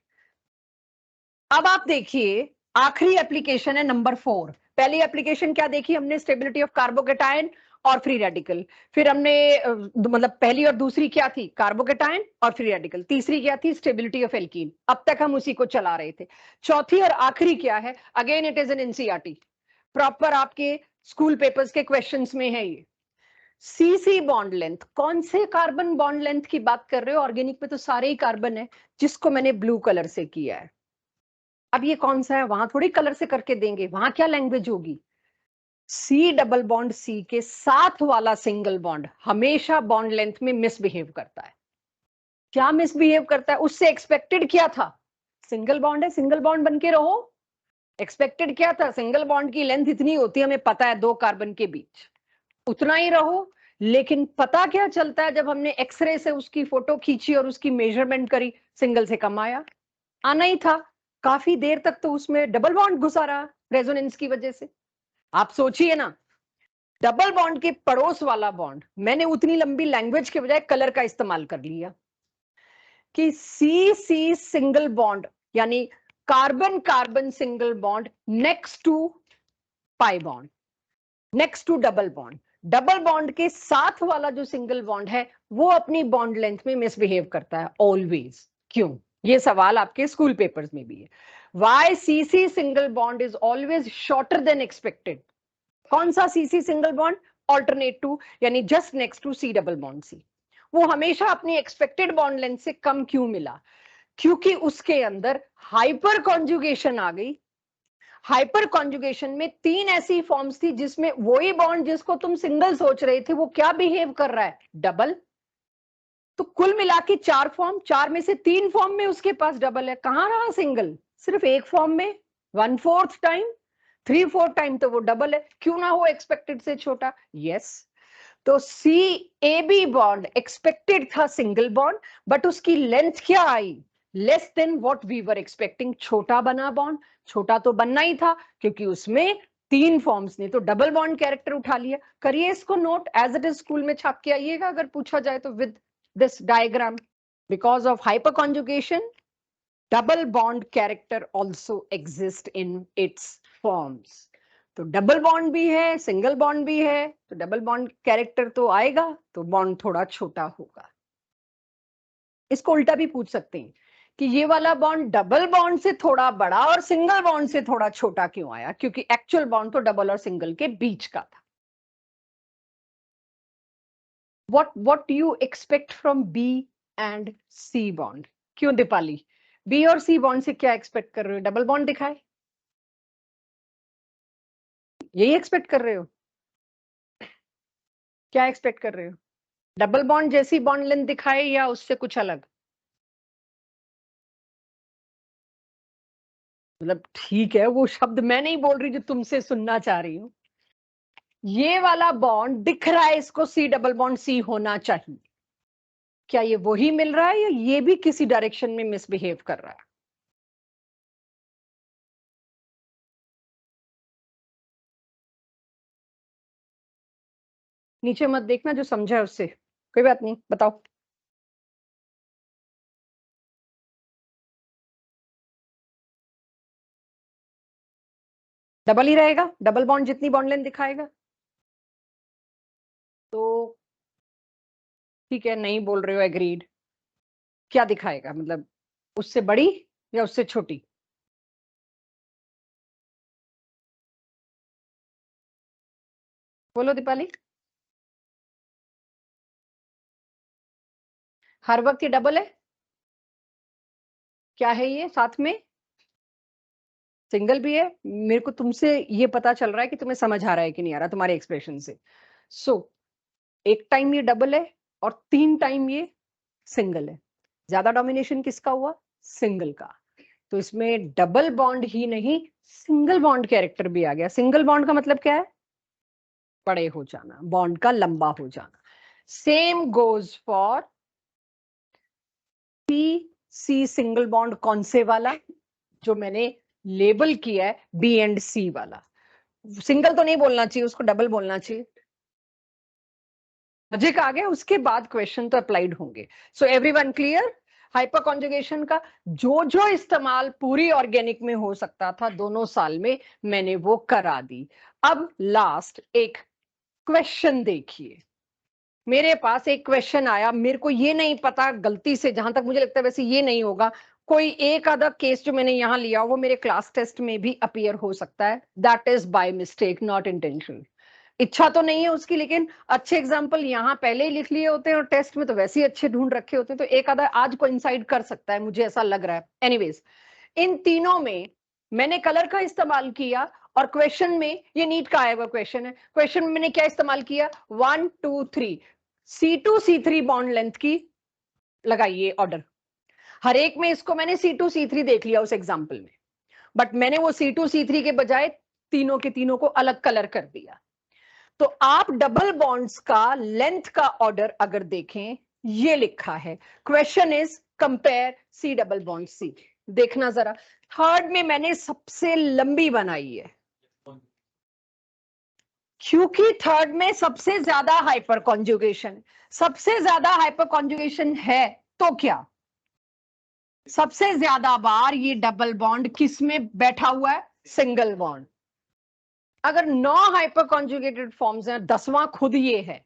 अब आप देखिए आखिरी एप्लीकेशन है नंबर 4। पहली एप्लीकेशन क्या देखी हमने, स्टेबिलिटी ऑफ कार्बोकेटायन और फ्री रेडिकल, फिर हमने मतलब पहली और दूसरी क्या थी, कार्बोकेटायन और फ्री रेडिकल, तीसरी क्या थी, स्टेबिलिटी ऑफ एल्कीन, अब तक हम उसी को चला रहे थे। चौथी और आखिरी क्या है, again it is an NCERT, proper आपके स्कूल पेपर्स के क्वेश्चंस में है ये, सी सी बॉन्ड लेंथ, कौन से कार्बन बॉन्ड लेंथ की बात कर रहे हो? ऑर्गेनिक में तो सारे ही कार्बन है, जिसको मैंने ब्लू कलर से किया है। अब ये कौन सा है? वहां थोड़ी कलर से करके देंगे, वहां क्या लैंग्वेज होगी? सी डबल बॉन्ड सी के साथ वाला सिंगल बॉन्ड हमेशा बॉन्ड लेंथ में मिसबिहेव करता है। क्या मिसबिहेव करता है? उससे एक्सपेक्टेड क्या था? सिंगल बॉन्ड है, सिंगल बॉन्ड बन के रहो। एक्सपेक्टेड क्या था? सिंगल बॉन्ड की लेंथ इतनी होती है, हमें पता है, 2 कार्बन के बीच, उतना ही रहो। लेकिन पता क्या चलता है, जब हमने एक्सरे से उसकी फोटो खींची और उसकी मेजरमेंट करी, सिंगल से कम आया। आना ही था, काफी देर तक तो उसमें डबल बॉन्ड घुसा रहा रेजोनेंस की वजह से। आप सोचिए ना, डबल बॉन्ड के पड़ोस वाला बॉन्ड, मैंने उतनी लंबी लैंग्वेज के बजाय कलर का इस्तेमाल कर लिया कि सी सी सिंगल बॉन्ड, यानी carbon carbon single bond next to pi bond, next to double bond. Double bond के साथ वाला जो सिंगल बॉन्ड है, वो अपनी बॉन्ड लेंथ में मिसबिहेव करता है ऑलवेज। क्यों? ये सवाल आपके स्कूल पेपर्स में भी है। Why C C single bond is always shorter than expected? कौन सा C C single bond? Alternate to, यानी just next to C double bond C. वो हमेशा अपनी एक्सपेक्टेड बॉन्ड लेंथ से कम क्यों मिला? क्योंकि उसके अंदर हाइपर कॉन्जुगेशन आ गई। हाइपर कॉन्जुगेशन में 3 ऐसी फॉर्म्स थी जिसमें वही बॉन्ड जिसको तुम सिंगल सोच रहे थे, वो क्या बिहेव कर रहा है? डबल। तो कुल मिला के 4 फॉर्म, 4 में से 3 फॉर्म में उसके पास डबल है। कहां रहा सिंगल? सिर्फ एक फॉर्म में 1/4 टाइम, 3/4 टाइम तो वो डबल है। क्यों ना हो एक्सपेक्टेड से छोटा? यस। तो C A B bond expected था सिंगल बॉन्ड, बट उसकी लेंथ क्या आई? Less than what we were expecting. छोटा बना बॉन्ड। छोटा तो बनना ही था, क्योंकि उसमें 3 फॉर्म्स ने तो डबल बॉन्ड कैरेक्टर उठा लिया। करिए इसको note, as it is school में छाप के आइएगा अगर पूछा जाए तो, with this diagram. Because of hyperconjugation, double bond character also exists in its forms. तो डबल बॉन्ड भी है, सिंगल बॉन्ड भी है, तो डबल बॉन्ड कैरेक्टर तो आएगा, तो बॉन्ड थोड़ा छोटा होगा। इसको उल्टा भी पूछ सकते हैं कि ये वाला बॉन्ड डबल बॉन्ड से थोड़ा बड़ा और सिंगल बॉन्ड से थोड़ा छोटा क्यों आया? क्योंकि एक्चुअल बॉन्ड तो डबल और सिंगल के बीच का था। what do you expect from B and C bond? क्यों दीपाली? B और C बॉन्ड से क्या एक्सपेक्ट कर रहे हो? डबल बॉन्ड दिखाए, यही एक्सपेक्ट कर रहे हो? क्या एक्सपेक्ट कर रहे हो? डबल बॉन्ड जैसी बॉन्ड लेंथ दिखाए या उससे कुछ अलग? मतलब ठीक है, वो शब्द मैं नहीं बोल रही जो तुमसे सुनना चाह रही हूँ। ये वाला बॉन्ड दिख रहा है, इसको C डबल बॉन्ड C होना चाहिए। क्या ये वही मिल रहा है या ये भी किसी डायरेक्शन में मिसबिहेव कर रहा है? नीचे मत देखना, जो समझा है उससे। कोई बात नहीं, बताओ। डबल ही रहेगा, डबल बॉन्ड जितनी बॉन्ड लेंथ दिखाएगा। तो ठीक है, नहीं बोल रहे हो, एग्रीड। क्या दिखाएगा? मतलब उससे बड़ी या उससे छोटी? बोलो दीपाली। हर वक्त ये डबल है? क्या है ये साथ में? सिंगल भी है? मेरे को तुमसे ये पता चल रहा है कि तुम्हें समझ आ रहा है कि नहीं आ रहा तुम्हारे एक्सप्रेशन से। सो एक टाइम ये डबल है और 3 टाइम ये सिंगल है। ज्यादा डोमिनेशन किसका हुआ? सिंगल का। तो इसमें डबल बॉन्ड ही नहीं, सिंगल बॉन्ड कैरेक्टर भी आ गया। सिंगल बॉन्ड का मतलब क्या है? बड़े हो जाना, बॉन्ड का लंबा हो जाना। Same goes for C single bond. कौन से वाला? जो मैंने लेबल किया है बी एंड सी वाला। सिंगल तो नहीं बोलना चाहिए, उसको डबल बोलना चाहिए। लॉजिक आ गया, उसके बाद क्वेश्चन तो अप्लाइड होंगे। So everyone clear? Hyper conjugation का जो जो इस्तेमाल पूरी ऑर्गेनिक में हो सकता था दोनों साल में, मैंने वो करा दी। अब लास्ट एक क्वेश्चन देखिए। मेरे पास एक क्वेश्चन आया, मेरे को ये नहीं पता, गलती से, जहां तक मुझे लगता है वैसे ये नहीं होगा, कोई एक आधा केस जो मैंने यहां लिया वो मेरे क्लास टेस्ट में भी अपीयर हो सकता है। That is by mistake, not intention. इच्छा तो नहीं है उसकी, लेकिन अच्छे एग्जाम्पल यहाँ पहले ही लिख लिए होते हैं और टेस्ट में तो वैसे ही अच्छे ढूंढ रखे होते हैं, तो एक आधा आज कोइंसाइड कर सकता है, मुझे ऐसा लग रहा है। एनीवेज, इन तीनों में मैंने कलर का इस्तेमाल किया, और क्वेश्चन में ये नीट का आया हुआ क्वेश्चन है, क्वेश्चन में मैंने क्या इस्तेमाल किया, 1 2 3 C2 C3 बॉन्ड लेंथ की लगाइए ऑर्डर। हर एक में इसको मैंने C2 C3 देख लिया उस एग्जाम्पल में, बट मैंने वो C2 C3 के बजाय तीनों के तीनों को अलग कलर कर दिया। तो आप डबल बॉन्ड्स का लेंथ का ऑर्डर अगर देखें, ये लिखा है, question is compare C double bond C। देखना जरा, थर्ड में मैंने सबसे लंबी बनाई है, क्योंकि थर्ड में सबसे ज्यादा हाइपर कॉन्जुगेशन, सबसे ज्यादा हाइपर कॉन्जुगेशन है, तो क्या सबसे ज्यादा बार ये डबल बॉन्ड किस में बैठा हुआ है, सिंगल बॉन्ड। अगर 9 हाइपर कॉन्जुगेटेड फॉर्म्स हैं, 10वां खुद ये है,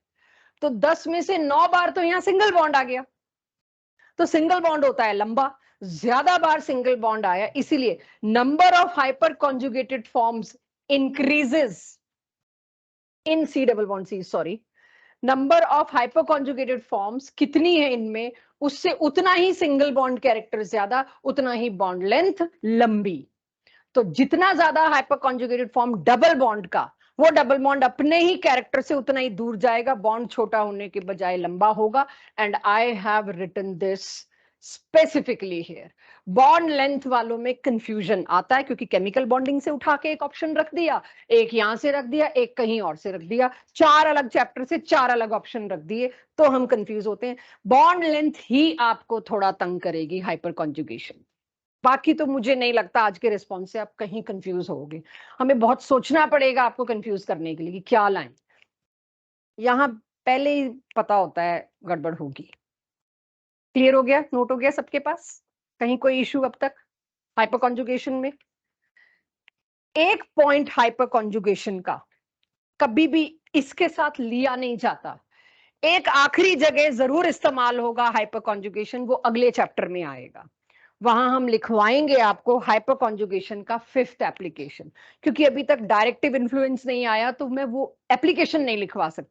तो 10 में से 9 बार तो यहां सिंगल बॉन्ड आ गया, तो सिंगल बॉन्ड होता है लंबा, ज्यादा बार सिंगल बॉन्ड आया, इसीलिए number of hyper conjugated forms increases in C double bond C, sorry, number of hyper conjugated forms कितनी है इनमें, उससे उतना ही सिंगल बॉन्ड कैरेक्टर ज्यादा, उतना ही बॉन्ड लेंथ लंबी। तो जितना ज्यादा hyper conjugated form double bond का, वो डबल बॉन्ड अपने ही कैरेक्टर से उतना ही दूर जाएगा, बॉन्ड छोटा होने के बजाय लंबा होगा। And I have written this specifically here. Bond length वालों में कंफ्यूजन आता है, क्योंकि केमिकल बॉन्डिंग से उठा के एक ऑप्शन रख दिया, एक यहां से रख दिया, एक कहीं और से रख दिया, 4 अलग चैप्टर से 4 अलग ऑप्शन रख दिए, तो हम कंफ्यूज होते हैं। बॉन्ड लेंथ ही आपको थोड़ा तंग करेगी हाइपर कॉन्जुगेशन, बाकी तो मुझे नहीं लगता आज के रिस्पॉन्स से आप कहीं कंफ्यूज होगे। हमें बहुत सोचना पड़ेगा आपको कंफ्यूज करने के लिए कि क्या लाएं, यहां पहले ही पता होता है गड़बड़ होगी। क्लियर हो गया, नोट हो गया सबके पास, कहीं कोई इशू अब तक हाइपर कॉन्जुगेशन में? एक पॉइंट हाइपर कॉन्जुगेशन का कभी भी इसके साथ लिया नहीं जाता, एक आखिरी जगह जरूर इस्तेमाल होगा हाइपर कॉन्जुगेशन, वो अगले चैप्टर में आएगा, वहां हम लिखवाएंगे आपको हाइपर कॉन्जुगेशन का 5th एप्लीकेशन, क्योंकि अभी तक डायरेक्टिव इन्फ्लुएंस नहीं आया, तो मैं वो एप्लीकेशन नहीं लिखवा सकती।